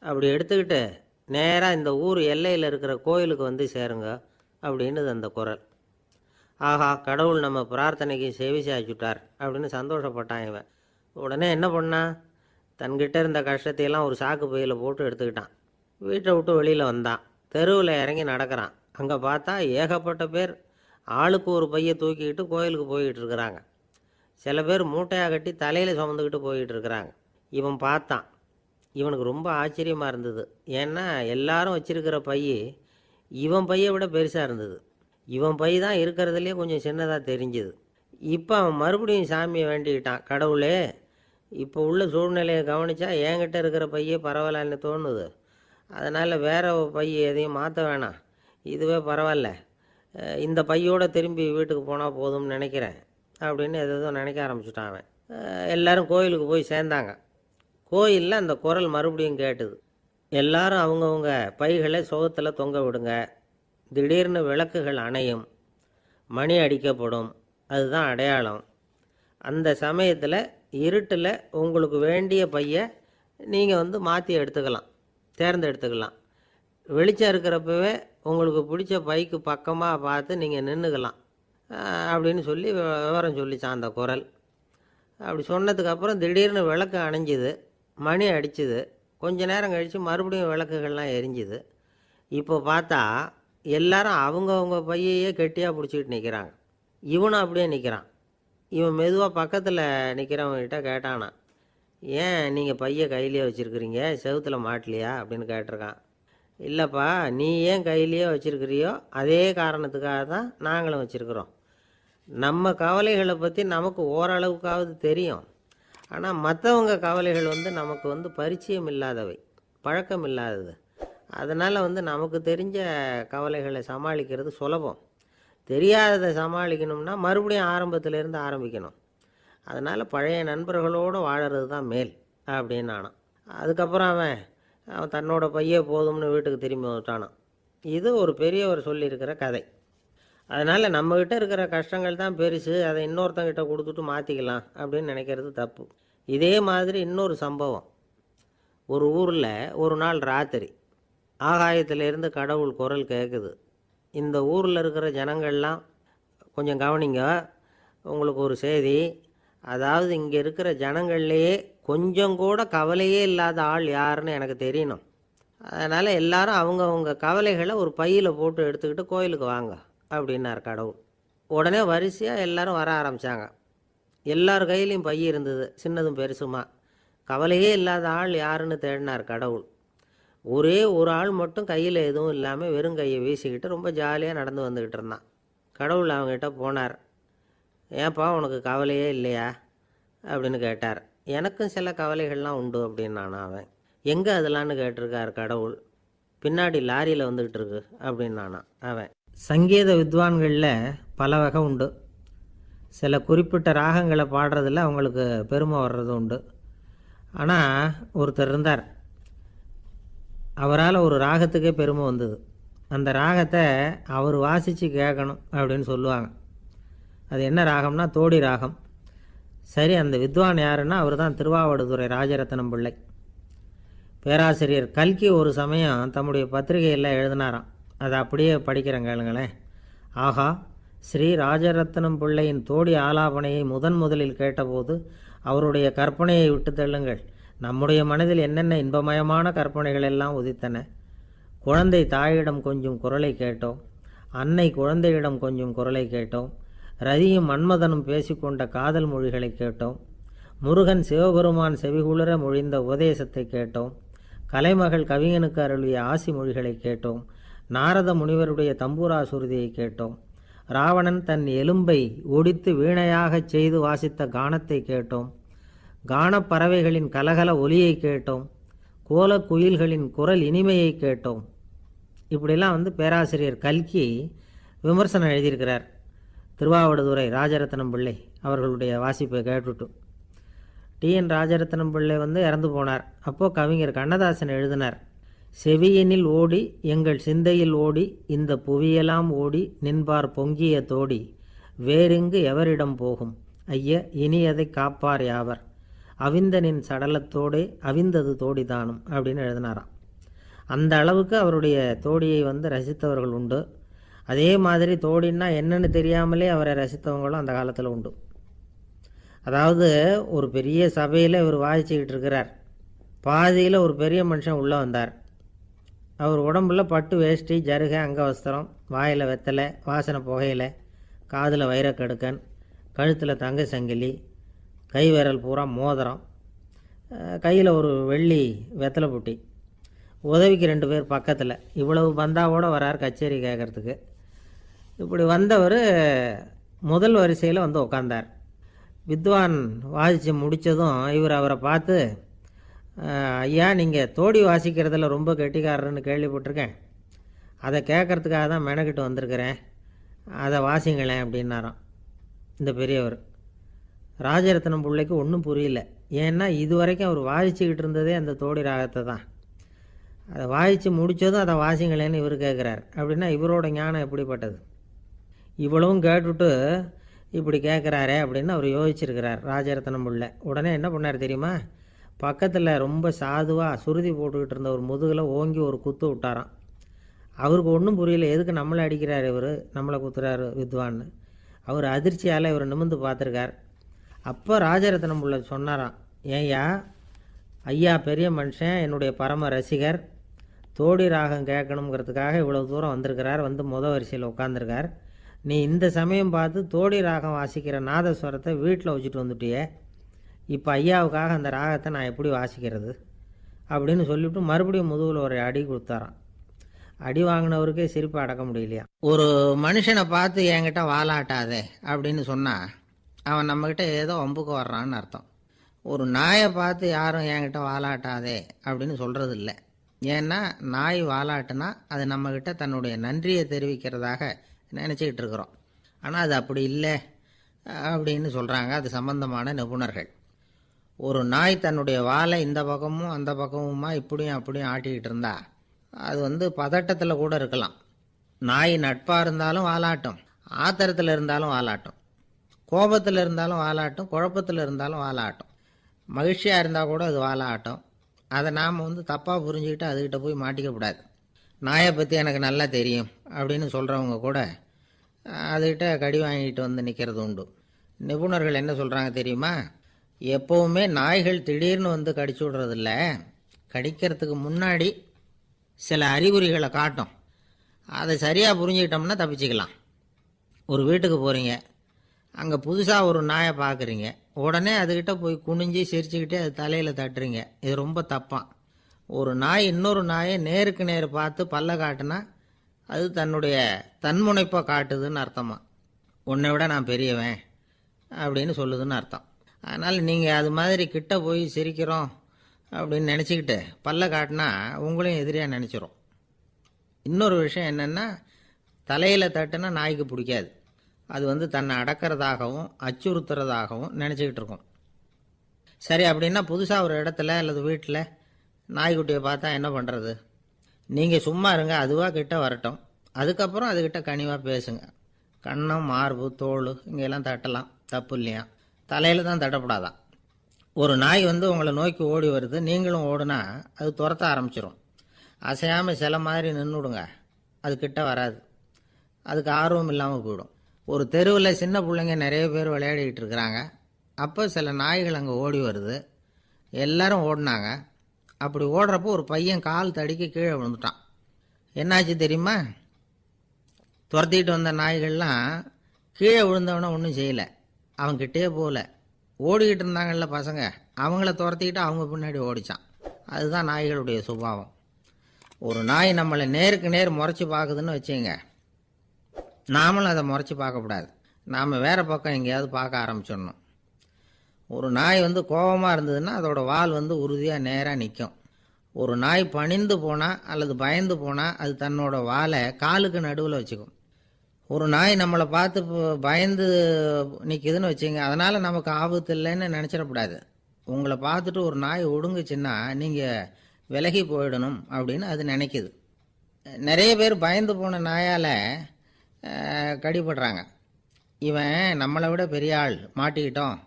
அப்படி எடுத்துக்கிட்டு நேராக இந்த ஊர் எல்லையில் இருக்கிற கோயிலுக்கு வந்து சேருங்க அப்படின்னுது அந்த குரல். ஆஹா, கடவுள் நம்ம பிரார்த்தனைக்கு செவி சாய்ச்சுட்டார் அப்படின்னு சந்தோஷப்பட்டான் இவன். உடனே என்ன பண்ணான், தன்கிட்ட இருந்த கஷ்டத்தையெல்லாம் ஒரு சாக்கு பையில் போட்டு எடுத்துக்கிட்டான். வீட்டை விட்டு வெளியில் வந்தான். தெருவில் இறங்கி நடக்கிறான். அங்கே பார்த்தா ஏகப்பட்ட பேர் ஆளுக்கு ஒரு பையை தூக்கிக்கிட்டு கோயிலுக்கு போய்கிட்டு இருக்கிறாங்க. சில பேர் மூட்டையாக கட்டி தலையில் சுமந்துக்கிட்டு போய்கிட்டு இருக்கிறாங்க. இவன் பார்த்தான். இவனுக்கு ரொம்ப ஆச்சரியமாக இருந்தது. ஏன்னா எல்லாரும் வச்சிருக்கிற பை இவன் பையை விட பெருசாக இருந்தது. இவன் பை தான் இருக்கிறதுலே கொஞ்சம் சின்னதாக தெரிஞ்சுது. இப்போ அவன் மறுபடியும் சாமியை வேண்டிக்கிட்டான், கடவுளே இப்போ உள்ள சூழ்நிலையை கவனித்தா என்கிட்ட இருக்கிற பையே பரவாயில்லன்னு தோணுது, அதனால் வேற பை எதையும் மாற்ற வேணாம், இதுவே பரவாயில்ல, இந்த பையோடு திரும்பி வீட்டுக்கு போனால் போதும்னு நினைக்கிறேன் அப்படின்னு எதோ நினைக்க ஆரம்பிச்சுட்டான் அவன். எல்லோரும் கோயிலுக்கு போய் சேர்ந்தாங்க. கோயிலில் அந்த குரல் மறுபடியும் கேட்டுது. எல்லாரும் அவங்கவுங்க பைகளை சுகத்தில் தொங்க விடுங்க, திடீர்னு விளக்குகள் அணையும், மணி அடிக்கப்படும், அதுதான் அடையாளம். அந்த சமயத்தில் இருட்டில் உங்களுக்கு வேண்டிய பையை நீங்கள் மாற்றி எடுத்துக்கலாம், தேர்ந்தெடுத்துக்கலாம். வெளிச்சம் இருக்கிறப்பவே உங்களுக்கு பிடிச்ச பைக்கு பக்கமாக பார்த்து நீங்கள் நின்றுக்கலாம் அப்படின்னு சொல்லி விவரம் சொல்லிச்சான் அந்த குரல். அப்படி சொன்னதுக்கப்புறம் திடீர்னு விளக்கு அணைஞ்சிது, மணி அடிச்சுது. கொஞ்ச நேரம் கழித்து மறுபடியும் விளக்குகள்லாம் எரிஞ்சுது. இப்போ பார்த்தா எல்லாரும் அவங்கவுங்க பையையே கெட்டியாக பிடிச்சிக்கிட்டு நிற்கிறாங்க. இவனும் அப்படியே நிற்கிறான். இவன் மெதுவாக பக்கத்தில் நிற்கிறவங்ககிட்ட கேட்டானா, ஏன் நீங்கள் பையை கையிலேயே வச்சுருக்கிறீங்க, செவுத்தில் மாட்டலையா அப்படின்னு கேட்டிருக்கான். இல்லைப்பா, நீ ஏன் கையிலேயே வச்சுருக்கிறியோ அதே காரணத்துக்காக தான் நாங்களும் வச்சுருக்குறோம். நம்ம கவலைகளை பற்றி நமக்கு ஓரளவுக்காவது தெரியும், ஆனால் மற்றவங்க கவலைகள் நமக்கு பரிச்சயம் இல்லாதவை, பழக்கம் இல்லாதது. அதனால் நமக்கு தெரிஞ்ச கவலைகளை சமாளிக்கிறது சுலபம். தெரியாததை சமாளிக்கணும்னா மறுபடியும் ஆரம்பத்திலேருந்து ஆரம்பிக்கணும். அதனால் பழைய நண்பர்களோடு வாழறது தான் மேல் அப்படின்னு நானான். அதுக்கப்புறம் அவன் தன்னோட பையே போதும்னு வீட்டுக்கு திரும்பி வந்துட்டானான். இது ஒரு பெரியவர் சொல்லியிருக்கிற கதை. அதனால் நம்மக்கிட்ட இருக்கிற கஷ்டங்கள் தான் பெருசு, அதை இன்னொருத்தங்கிட்ட கொடுத்துட்டு மாற்றிக்கலாம் அப்படின்னு நினைக்கிறது தப்பு. இதே மாதிரி இன்னொரு சம்பவம். ஒரு ஊரில் ஒரு நாள் ராத்திரி ஆகாயத்திலேருந்து கடவுள் குரல் கேட்குது. இந்த ஊரில் இருக்கிற ஜனங்கள்லாம் கொஞ்சம் கவனிங்க, உங்களுக்கு ஒரு செய்தி. அதாவது இங்கே இருக்கிற ஜனங்கள்லேயே கொஞ்சம் கூட கவலையே இல்லாத ஆள் யாருன்னு எனக்கு தெரியணும். அதனால் எல்லாரும் அவங்கவுங்க கவலைகளை ஒரு பையில் போட்டு எடுத்துக்கிட்டு கோயிலுக்கு வாங்க அப்படின்னார் கடவுள். உடனே வரிசையாக எல்லாரும் வர ஆரம்பித்தாங்க. எல்லார் கையிலையும் பை இருந்தது, சின்னதும் பெருசுமா. கவலையே இல்லாத ஆள் யாருன்னு தேடினார் கடவுள். ஒரே ஒரு ஆள் மட்டும் கையில் எதுவும் இல்லாமல் வெறும் கையை வீசிக்கிட்டு ரொம்ப ஜாலியாக நடந்து வந்துக்கிட்டு இருந்தான். கடவுள் அவங்ககிட்ட போனார். ஏன்ப்பா உனக்கு கவலையே இல்லையா அப்படின்னு கேட்டார். எனக்கும் சில கவலைகள்லாம் உண்டு அப்படின்னானா அவன். எங்கே அதெல்லாம்னு கேட்டிருக்கார் கடவுள். பின்னாடி லாரியில் வந்துக்கிட்டு இருக்கு அப்படின்னானா அவன். சங்கீத வித்வான்களில் பல வகை உண்டு. சில குறிப்பிட்ட ராகங்களை பாடுறதில் அவங்களுக்கு பெருமை வர்றது உண்டு. ஆனால் ஒருத்தர் இருந்தார், அவரால் ஒரு ராகத்துக்கே பெருமை வந்தது. அந்த ராகத்தை அவர் வாசித்து கேட்கணும் அப்படின்னு சொல்லுவாங்க. அது என்ன ராகம்னா தோடி ராகம். சரி, அந்த வித்வான் யாருன்னா அவர் தான் திருவாவடுதுறை ராஜரத்னம் பிள்ளை. பேராசிரியர் கல்கி ஒரு சமயம் தம்முடைய பத்திரிகையில் எழுதினாராம். அதை அப்படியே படிக்கிறேன் கேளுங்களேன். ஆகா, ஸ்ரீ ராஜரத்னம் பிள்ளையின் தோடி ஆலாபனையை முதலில் கேட்டபோது அவருடைய கற்பனையை விட்டு தள்ளுங்கள். நம்முடைய மனதில் என்னென்ன இன்பமயமான கற்பனைகள் எல்லாம் உதித்தன. குழந்தை தாயிடம் கொஞ்சம் குரலை கேட்டோம், அன்னை குழந்தையிடம் கொஞ்சம் குரலை கேட்டோம், ரதியும் மன்மதனும் பேசிக்கொண்ட காதல் மொழிகளை கேட்டோம், முருகன் சிவபெருமான் செவிகுளிர மொழிந்த உபதேசத்தை கேட்டோம், கலைமகள் கவிஞனுக்கு அருளிய ஆசி மொழிகளை கேட்டோம், நாரத முனிவருடைய தம்பூரா சுருதியை கேட்டோம், ராவணன் தன் எலும்பை ஒடித்து வீணையாகச் செய்து வாசித்த கானத்தை கேட்டோம், கானப்பறவைகளின் கலகல ஒலியை கேட்டோம், கோலக் குயில்களின் குரல் இனிமையை கேட்டோம். இப்படிலாம் பேராசிரியர் கல்கி விமர்சனம் எழுதியிருக்கிறார். திருவாவடுதுறை ராஜரத்னம் பிள்ளை அவர்களுடைய வாசிப்பை கேட்டுட்டு டிஎன் ராஜரத்னம் பிள்ளை இறந்து போனார். அப்போது கவிஞர் கண்ணதாசன் எழுதினார், செவியனில் ஓடி எங்கள் சிந்தையில் ஓடி இந்த புவியெல்லாம் ஓடி நின்பார் பொங்கிய தோடி வேறெங்கு எவரிடம் போகும் ஐய இனி அதை காப்பார் யாவர் அவிந்தனின் சடலத்தோடே அவிந்தது தோடிதானும் அப்படின்னு எழுதினாராம். அந்த அளவுக்கு அவருடைய தோடியை ரசித்தவர்கள் உண்டு. அதே மாதிரி தோடின்னா என்னன்னு தெரியாமலே அவரை ரசித்தவங்களும் அந்த காலத்தில் உண்டு. அதாவது ஒரு பெரிய சபையில் இவர் வாசிச்சுக்கிட்டு இருக்கிறார். பாதியில் ஒரு பெரிய மனுஷன் உள்ளே வந்தார். அவர் உடம்புல பட்டு வேஷ்டி, ஜருகை, அங்கவஸ்திரம், வாயில் வெத்தலை, வாசனை புகையில, காதில் வைரக்கடுக்கன், கழுத்தில் தங்க சங்கிலி, கை விரல் பூரா மோதிரம், கையில் ஒரு வெள்ளி வெத்தலை புட்டி, உதவிக்கு 2 பேர் பக்கத்தில். இவ்வளவு பந்தாவோடு வரார் கச்சேரி கேட்குறதுக்கு. இப்படி வந்தவர் முதல் வரிசையில் உட்கார்ந்தார். வித்வான் வாசித்து முடித்ததும் இவர் அவரை பார்த்து, ஐயா, நீங்கள் தோடி வாசிக்கிறதுல ரொம்ப கெட்டிக்காரர்னு கேள்விப்பட்டிருக்கேன், அதை கேட்குறதுக்காக தான் மெனக்கிட்டு வந்திருக்கிறேன், அதை வாசிங்களேன் அப்படின்னாராம் இந்த பெரியவர். ராஜரத்னம் பிள்ளைக்கு ஒன்றும் புரியல. ஏன்னா இது வரைக்கும் அவர் வாசிச்சுக்கிட்டு இருந்ததே அந்த தோடி ராகத்தை தான். அதை வாசித்து முடித்ததும் அதை வாசிங்களேன்னு இவர் கேட்குறார். அப்படின்னா இவரோட ஞானம் எப்படிப்பட்டது? இவ்வளவும் கேட்டுட்டு இப்படி கேட்குறாரே அப்படின்னு அவர் யோசிச்சிருக்கிறார் ராஜரத்னம் பிள்ளை. உடனே என்ன பண்ணார் தெரியுமா? பக்கத்தில் ரொம்ப சாதுவாக சுருதி போட்டுக்கிட்டு இருந்த ஒரு முதுகில் ஓங்கி ஒரு குத்து விட்டாராம். அவருக்கு ஒன்றும் புரியல, எதுக்கு நம்மளை அடிக்கிறார் இவர், நம்மளை குத்துறாரு வித்வான்னு. அவர் அதிர்ச்சியால் இவர் நிமிர்ந்து பார்த்துருக்கார். அப்போ ராஜரத்னம் பிள்ளை சொன்னாராம், ஏய்யா ஐயா பெரிய மனுஷன், என்னுடைய பரம ரசிகர், தோடி ராகம் கேட்கணுங்கிறதுக்காக இவ்வளோ தூரம் வந்திருக்கிறார், வரிசையில் உட்காந்துருக்கார். நீ இந்த சமயம் பார்த்து தோடி ராகம் வாசிக்கிற நாதஸ்வரத்தை வீட்டில் வச்சுட்டு வந்துட்டியே, இப்போ ஐயாவுக்காக அந்த ராகத்தை நான் எப்படி வாசிக்கிறது அப்படின்னு சொல்லிவிட்டு மறுபடியும் முதுகில் ஒரு அடி கொடுத்தாராம். அடி வாங்கினவருக்கே சிரிப்பு அடக்க முடியலையா. ஒரு மனுஷனை பார்த்து என்கிட்ட வாலாட்டாதே அப்படின்னு சொன்னால் அவன் நம்மக்கிட்ட ஏதோ வம்புக்கு வர்றான்னு அர்த்தம். ஒரு நாயை பார்த்து யாரும் என்கிட்ட வாலாட்டாதே அப்படின்னு சொல்கிறது இல்லை. ஏன்னா நாய் வாலாட்டுனா அது நம்மக்கிட்ட தன்னுடைய நன்றியை தெரிவிக்கிறதாக நினச்சிக்கிட்டு இருக்கிறோம். ஆனால் அது அப்படி இல்லை அப்படின்னு சொல்கிறாங்க அது சம்பந்தமான நிபுணர்கள். ஒரு நாய் தன்னுடைய வாலை இந்த பக்கமும் அந்த பக்கமுமா இப்படியும் அப்படியும் ஆட்டிக்கிட்டு இருந்தா அது பதட்டத்தில் கூட இருக்கலாம். நாய் நட்பாக இருந்தாலும் வாலாட்டும், ஆத்திரத்தில் இருந்தாலும் வாலாட்டும், கோபத்தில் இருந்தாலும் வாலாட்டும், குழப்பத்தில் இருந்தாலும் வாலாட்டும், மகிழ்ச்சியாக இருந்தால் கூட அது வாலாட்டும். அதை நாம் தப்பாக புரிஞ்சுக்கிட்டு அதுக்கிட்ட போய் மாட்டிக்கக்கூடாது. நாயை பற்றி எனக்கு நல்லா தெரியும் அப்படின்னு சொல்கிறவங்க கூட அதுக்கிட்ட கடி வாங்கிட்டு நிற்கிறது உண்டு. நிபுணர்கள் என்ன சொல்கிறாங்க தெரியுமா? எப்போவுமே நாய்கள் திடீர்னு கடிச்சு விடுறதில்ல, கடிக்கிறதுக்கு முன்னாடி சில அறிகுறிகளை காட்டும். அதை சரியாக புரிஞ்சுக்கிட்டோம்னா தப்பிச்சுக்கலாம். ஒரு வீட்டுக்கு போகிறீங்க, அங்கே புதுசாக ஒரு நாயை பார்க்குறீங்க, உடனே அதுக்கிட்ட போய் குனிஞ்சி சிரிச்சுக்கிட்டே அது தலையில் தட்டுறீங்க. இது ரொம்ப தப்பான். ஒரு நாய் இன்னொரு நாயை நேருக்கு நேர் பார்த்து பல்ல காட்டுனா அது தன்னுடைய தன்முனைப்பை காட்டுதுன்னு அர்த்தமா. உன்னை விட நான் பெரியவன் அப்படின்னு சொல்லுதுன்னு அர்த்தம். அதனால் நீங்கள் அது மாதிரி கிட்ட போய் சிரிக்கிறோம் அப்படின்னு நினச்சிக்கிட்டு பல்ல காட்டினா உங்களையும் எதிரியாக நினச்சிரும். இன்னொரு விஷயம் என்னென்னா, தலையில் தட்டுனா நாய்க்கு பிடிக்காது. அது தன்னை அடக்கிறதாகவும் அச்சுறுத்துறதாகவும் நினச்சிக்கிட்டு இருக்கும். சரி, அப்படின்னா புதுசாக ஒரு இடத்துல அல்லது வீட்டில் நாய்க்குட்டியை பார்த்தா என்ன பண்ணுறது? நீங்கள் சும்மா இருங்க, அதுவாக கிட்ட வரட்டும். அதுக்கப்புறம் அதுக்கிட்ட கனிவாக பேசுங்க. கன்னம், மார்பு, தோல் இங்கெல்லாம் தட்டலாம், தப்பு இல்லையா? தலையில் தான் தட்டப்படாதான். ஒரு நாய் உங்களை நோக்கி ஓடி வருது, நீங்களும் ஓடுனா அது துரத்த ஆரம்பிச்சிடும். அசையாமல் சில மாதிரி நின்றுடுங்க, அது கிட்ட வராது. அதுக்கு ஆர்வம் இல்லாமல் போயிடும். ஒரு தெருவில் சின்ன பிள்ளைங்க நிறைய பேர் விளையாடிக்கிட்டு இருக்கிறாங்க. அப்போ சில நாய்கள் அங்கே ஓடி வருது. எல்லாரும் ஓடினாங்க. அப்படி ஓடுறப்போ ஒரு பையன் கால் தடிக்க கீழே விழுந்துட்டான். என்னாச்சு தெரியுமா? துரத்திக்கிட்டு வந்த நாய்கள்லாம் கீழே விழுந்தவனை ஒன்றும் செய்யலை, அவன்கிட்டே போகல. ஓடிக்கிட்டு இருந்தாங்கல்ல பசங்க, அவங்கள துரத்திக்கிட்டு அவங்க பின்னாடி ஓடிச்சான். அதுதான் நாய்களுடைய சுபாவம். ஒரு நாய் நம்மளை நேருக்கு நேர் முறைச்சி பார்க்குதுன்னு வச்சுங்க, நாமளும் அதை முறைச்சி பார்க்கக்கூடாது. நாம் வேறு பக்கம் எங்கேயாவது பார்க்க ஆரம்பிச்சிடணும். ஒரு நாய் கோபமாக இருந்ததுன்னா அதோட வால் உறுதியாக நேராக நிற்கும். ஒரு நாய் பணிந்து போனால் அல்லது பயந்து போனால் அது தன்னோட வாலை காலுக்கு நடுவில் வச்சுக்கும். ஒரு நாய் நம்மளை பார்த்து பயந்து நிற்கிதுன்னு வச்சுங்க, அதனால் நமக்கு ஆபத்து இல்லைன்னு நினச்சிடக்கூடாது. உங்களை பார்த்துட்டு ஒரு நாய் ஒடுங்குச்சுன்னா நீங்கள் விலகி போயிடணும் அப்படின்னு அது நினைக்குது. நிறைய பேர் பயந்து போன நாயால் கடிபடுறாங்க. இவன் நம்மளை விட பெரிய ஆள், மாட்டிக்கிட்டோம்,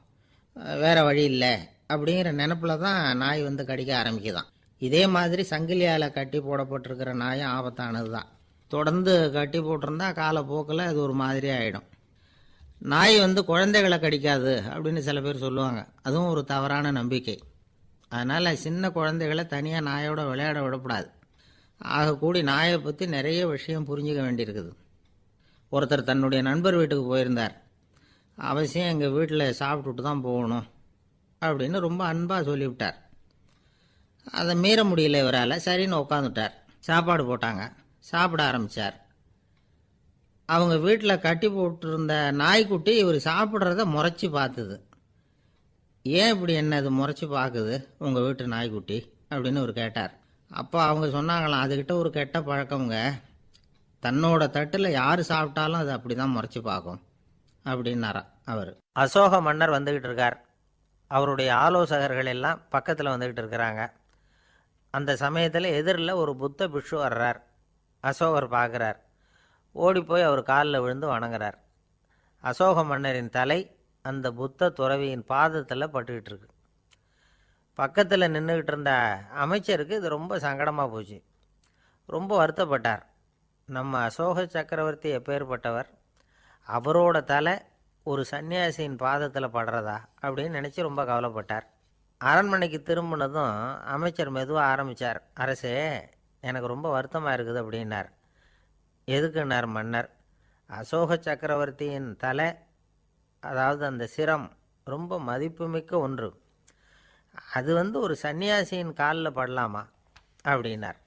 வேறு வழி இல்லை அப்படிங்கிற நினப்பில் தான் நாய் கடிக்க ஆரம்பிக்குதான். இதே மாதிரி சங்கிலியால் கட்டி போடப்பட்டிருக்கிற நாயும் ஆபத்தானது தான். தொடர்ந்து கட்டி போட்டிருந்தா காலப்போக்கில் அது ஒரு மாதிரி ஆகிடும். நாய் குழந்தைகளை கடிக்காது அப்படின்னு சில பேர் சொல்லுவாங்க. அதுவும் ஒரு தவறான நம்பிக்கை. அதனால் சின்ன குழந்தைகளை தனியாக நாயோட விளையாட விடக்கூடாது. ஆகக்கூடி நாயை பற்றி நிறைய விஷயம் புரிஞ்சுக்க வேண்டியிருக்குது. ஒருத்தர் தன்னுடைய நண்பர் வீட்டுக்கு போயிருந்தார். அவசியம் எங்கள் வீட்டில் சாப்பிட்டுட்டு தான் போகணும் அப்படின்னு ரொம்ப அன்பாக சொல்லிவிட்டார். அதை மீற முடியல இவரால். சரின்னு உட்காந்துட்டார். சாப்பாடு போட்டாங்க, சாப்பிட ஆரம்பித்தார். அவங்க வீட்டில் கட்டி போட்டிருந்த நாய்க்குட்டி இவர் சாப்பிட்றத முறைச்சி பார்த்துது. ஏன் இப்படி என்ன அது முறைச்சி பார்க்குது உங்கள் வீட்டு நாய்க்குட்டி அப்படின்னு அவர் கேட்டார். அப்போ அவங்க சொன்னாங்களாம், அதுக்கிட்ட ஒரு கெட்ட பழக்கங்க, தன்னோட தட்டில் யார் சாப்பிட்டாலும் அது அப்படி தான் முறைச்சி பார்க்கும் அப்படின்னாரா அவர். அசோக மன்னர் வந்துக்கிட்டு இருக்கார். அவருடைய ஆலோசகர்கள் எல்லாம் பக்கத்தில் வந்துக்கிட்டு இருக்கிறாங்க. அந்த சமயத்தில் எதிரில் ஒரு புத்த பிக்ஷு வர்றார். அசோகர் பார்க்குறார். ஓடி போய் அவர் காலில் விழுந்து வணங்குறார். அசோக மன்னரின் தலை அந்த புத்த துறவியின் பாதத்தில் பட்டுக்கிட்டு இருக்கு. பக்கத்தில் நின்றுக்கிட்டு இருந்த அமைச்சருக்கு இது ரொம்ப சங்கடமாக போச்சு. ரொம்ப வருத்தப்பட்டார். நம்ம அசோக சக்கரவர்த்தி எப்பேற்பட்டவர், அவரோட தலை ஒரு சன்னியாசியின் பாதத்தில் படுறதா அப்படின்னு நினச்சி ரொம்ப கவலைப்பட்டார். அரண்மனைக்கு திரும்பினதும் அமைச்சர் மெதுவாக ஆரம்பித்தார். அரசே, எனக்கு ரொம்ப வருத்தமாக இருக்குது அப்படின்னார். எதுக்குன்னார் மன்னர். அசோக சக்கரவர்த்தியின் தலை, அதாவது அந்த சிரம், ரொம்ப மதிப்புமிக்க ஒன்று. அது ஒரு சன்னியாசியின் காலில் படலாமா அப்படின்னார்.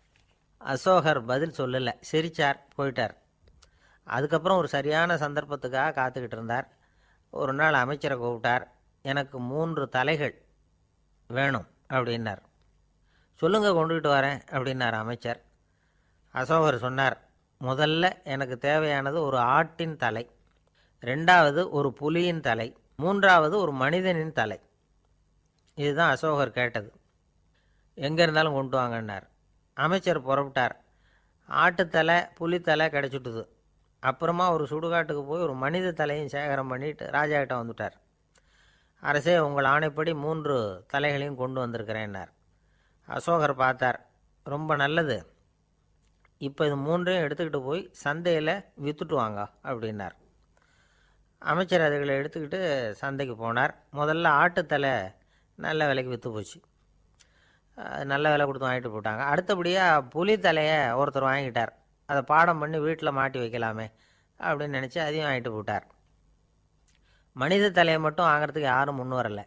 அசோகர் பதில் சொல்லலை, சிரித்தார், போயிட்டார். அதுக்கப்புறம் ஒரு சரியான சந்தர்ப்பத்துக்காக காத்துக்கிட்டு இருந்தார். ஒரு நாள் அமைச்சரை கூப்பிட்டார். எனக்கு 3 தலைகள் வேணும் அப்படின்னார். சொல்லுங்க, கொண்டுகிட்டு வரேன் அப்படின்னார் அமைச்சர். அசோகர் சொன்னார், முதல்ல எனக்கு தேவையானது ஒரு ஆட்டின் தலை, 2வது ஒரு புலியின் தலை, 3வது ஒரு மனிதனின் தலை. இதுதான் அசோகர் கேட்டது. எங்கே இருந்தாலும் கொண்டு வாங்கன்னார். அமைச்சர் புறப்பட்டார். ஆட்டுத்தலை, புலித்தலை கிடச்சிட்டுது. அப்புறமா ஒரு சுடுகாட்டுக்கு போய் ஒரு மனித தலையும் சேகரம் பண்ணிட்டு ராஜா கிட்ட வந்துட்டார். அரசே, உங்கள் ஆணைப்படி 3 தலைகளையும் கொண்டு வந்திருக்கிறேன்னார். அசோகர் பார்த்தார். ரொம்ப நல்லது, இப்போ இது 3ஐயும் எடுத்துக்கிட்டு போய் சந்தையில் விற்றுட்டு வாங்க அப்படின்னார். அமைச்சர் அதுகளை எடுத்துக்கிட்டு சந்தைக்கு போனார். முதல்ல ஆட்டுத்தலை நல்ல விலைக்கு விற்று போச்சு. நல்ல விலை கொடுத்து வாங்கிட்டு போட்டாங்க. அடுத்தபடியாக புலி தலையை ஒருத்தர் வாங்கிட்டார். அதை பாடம் பண்ணி வீட்டில் மாட்டி வைக்கலாமே அப்படின்னு நினச்சி அதையும் வாங்கிட்டு போட்டார். மனித தலையை மட்டும் வாங்கிறதுக்கு யாரும் முன் வரலை.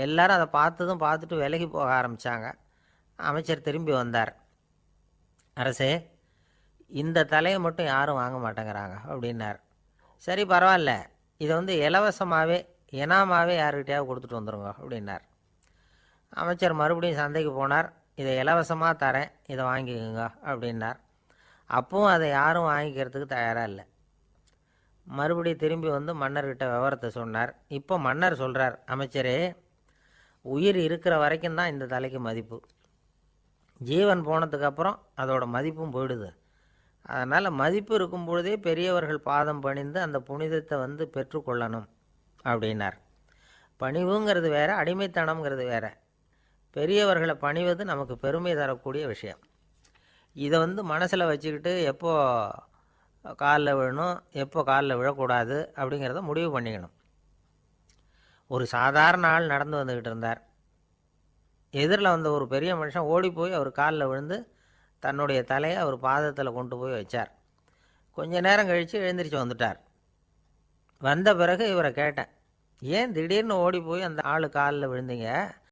எல்லாரும் அதை பார்த்துட்டு விலகி போக ஆரம்பித்தாங்க. அமைச்சர் திரும்பி வந்தார். அரசே, இந்த தலையை மட்டும் யாரும் வாங்க மாட்டேங்கிறாங்க அப்படின்னார். சரி, பரவாயில்ல, இதை இலவசமாகவே இனாமாவே யாருக்கிட்டையாவது கொடுத்துட்டு வந்துடுங்க அப்படின்னார். அமைச்சர் மறுபடியும் சந்தைக்கு போனார். இதை இலவசமாக தரேன், இதை வாங்கிக்கோங்க அப்படின்னார். அப்பவும் அதை யாரும் வாங்கிக்கிறதுக்கு தயாராக இல்லை. மறுபடியும் திரும்பி மன்னர்கிட்ட விவரத்தை சொன்னார். இப்போ மன்னர் சொல்கிறார், அமைச்சரே, உயிர் இருக்கிற வரைக்கும் தான் இந்த தலைக்கு மதிப்பு. ஜீவன் போனதுக்கப்புறம் அதோட மதிப்பும் போயிடுது. அதனால் மதிப்பு இருக்கும் பொழுதே பெரியவர்கள் பாதம் பணிந்து அந்த புனிதத்தை பெற்றுக்கொள்ளணும் அப்படின்னார். பணிவுங்கிறது வேற, அடிமைத்தனம்ங்கிறது வேற. பெரியவர்களை பணிவது நமக்கு பெருமை தரக்கூடிய விஷயம். இதை மனசில் வச்சுக்கிட்டு எப்போ காலில் விழணும், எப்போ காலில் விழக்கூடாது அப்படிங்கிறத முடிவு பண்ணிக்கணும். ஒரு சாதாரண ஆள் நடந்து வந்துக்கிட்டு இருந்தார். எதிரில் வந்த ஒரு பெரிய மனுஷன் ஓடி போய் அவர் காலில் விழுந்து தன்னுடைய தலையை அவர் பாதத்தில் கொண்டு போய் வச்சார். கொஞ்ச நேரம் கழித்து எழுந்திரிச்சு வந்துட்டார். வந்த பிறகு இவரை கேட்டேன், ஏன் திடீர்னு ஓடி போய் அந்த ஆள் காலில் விழுந்தீங்க,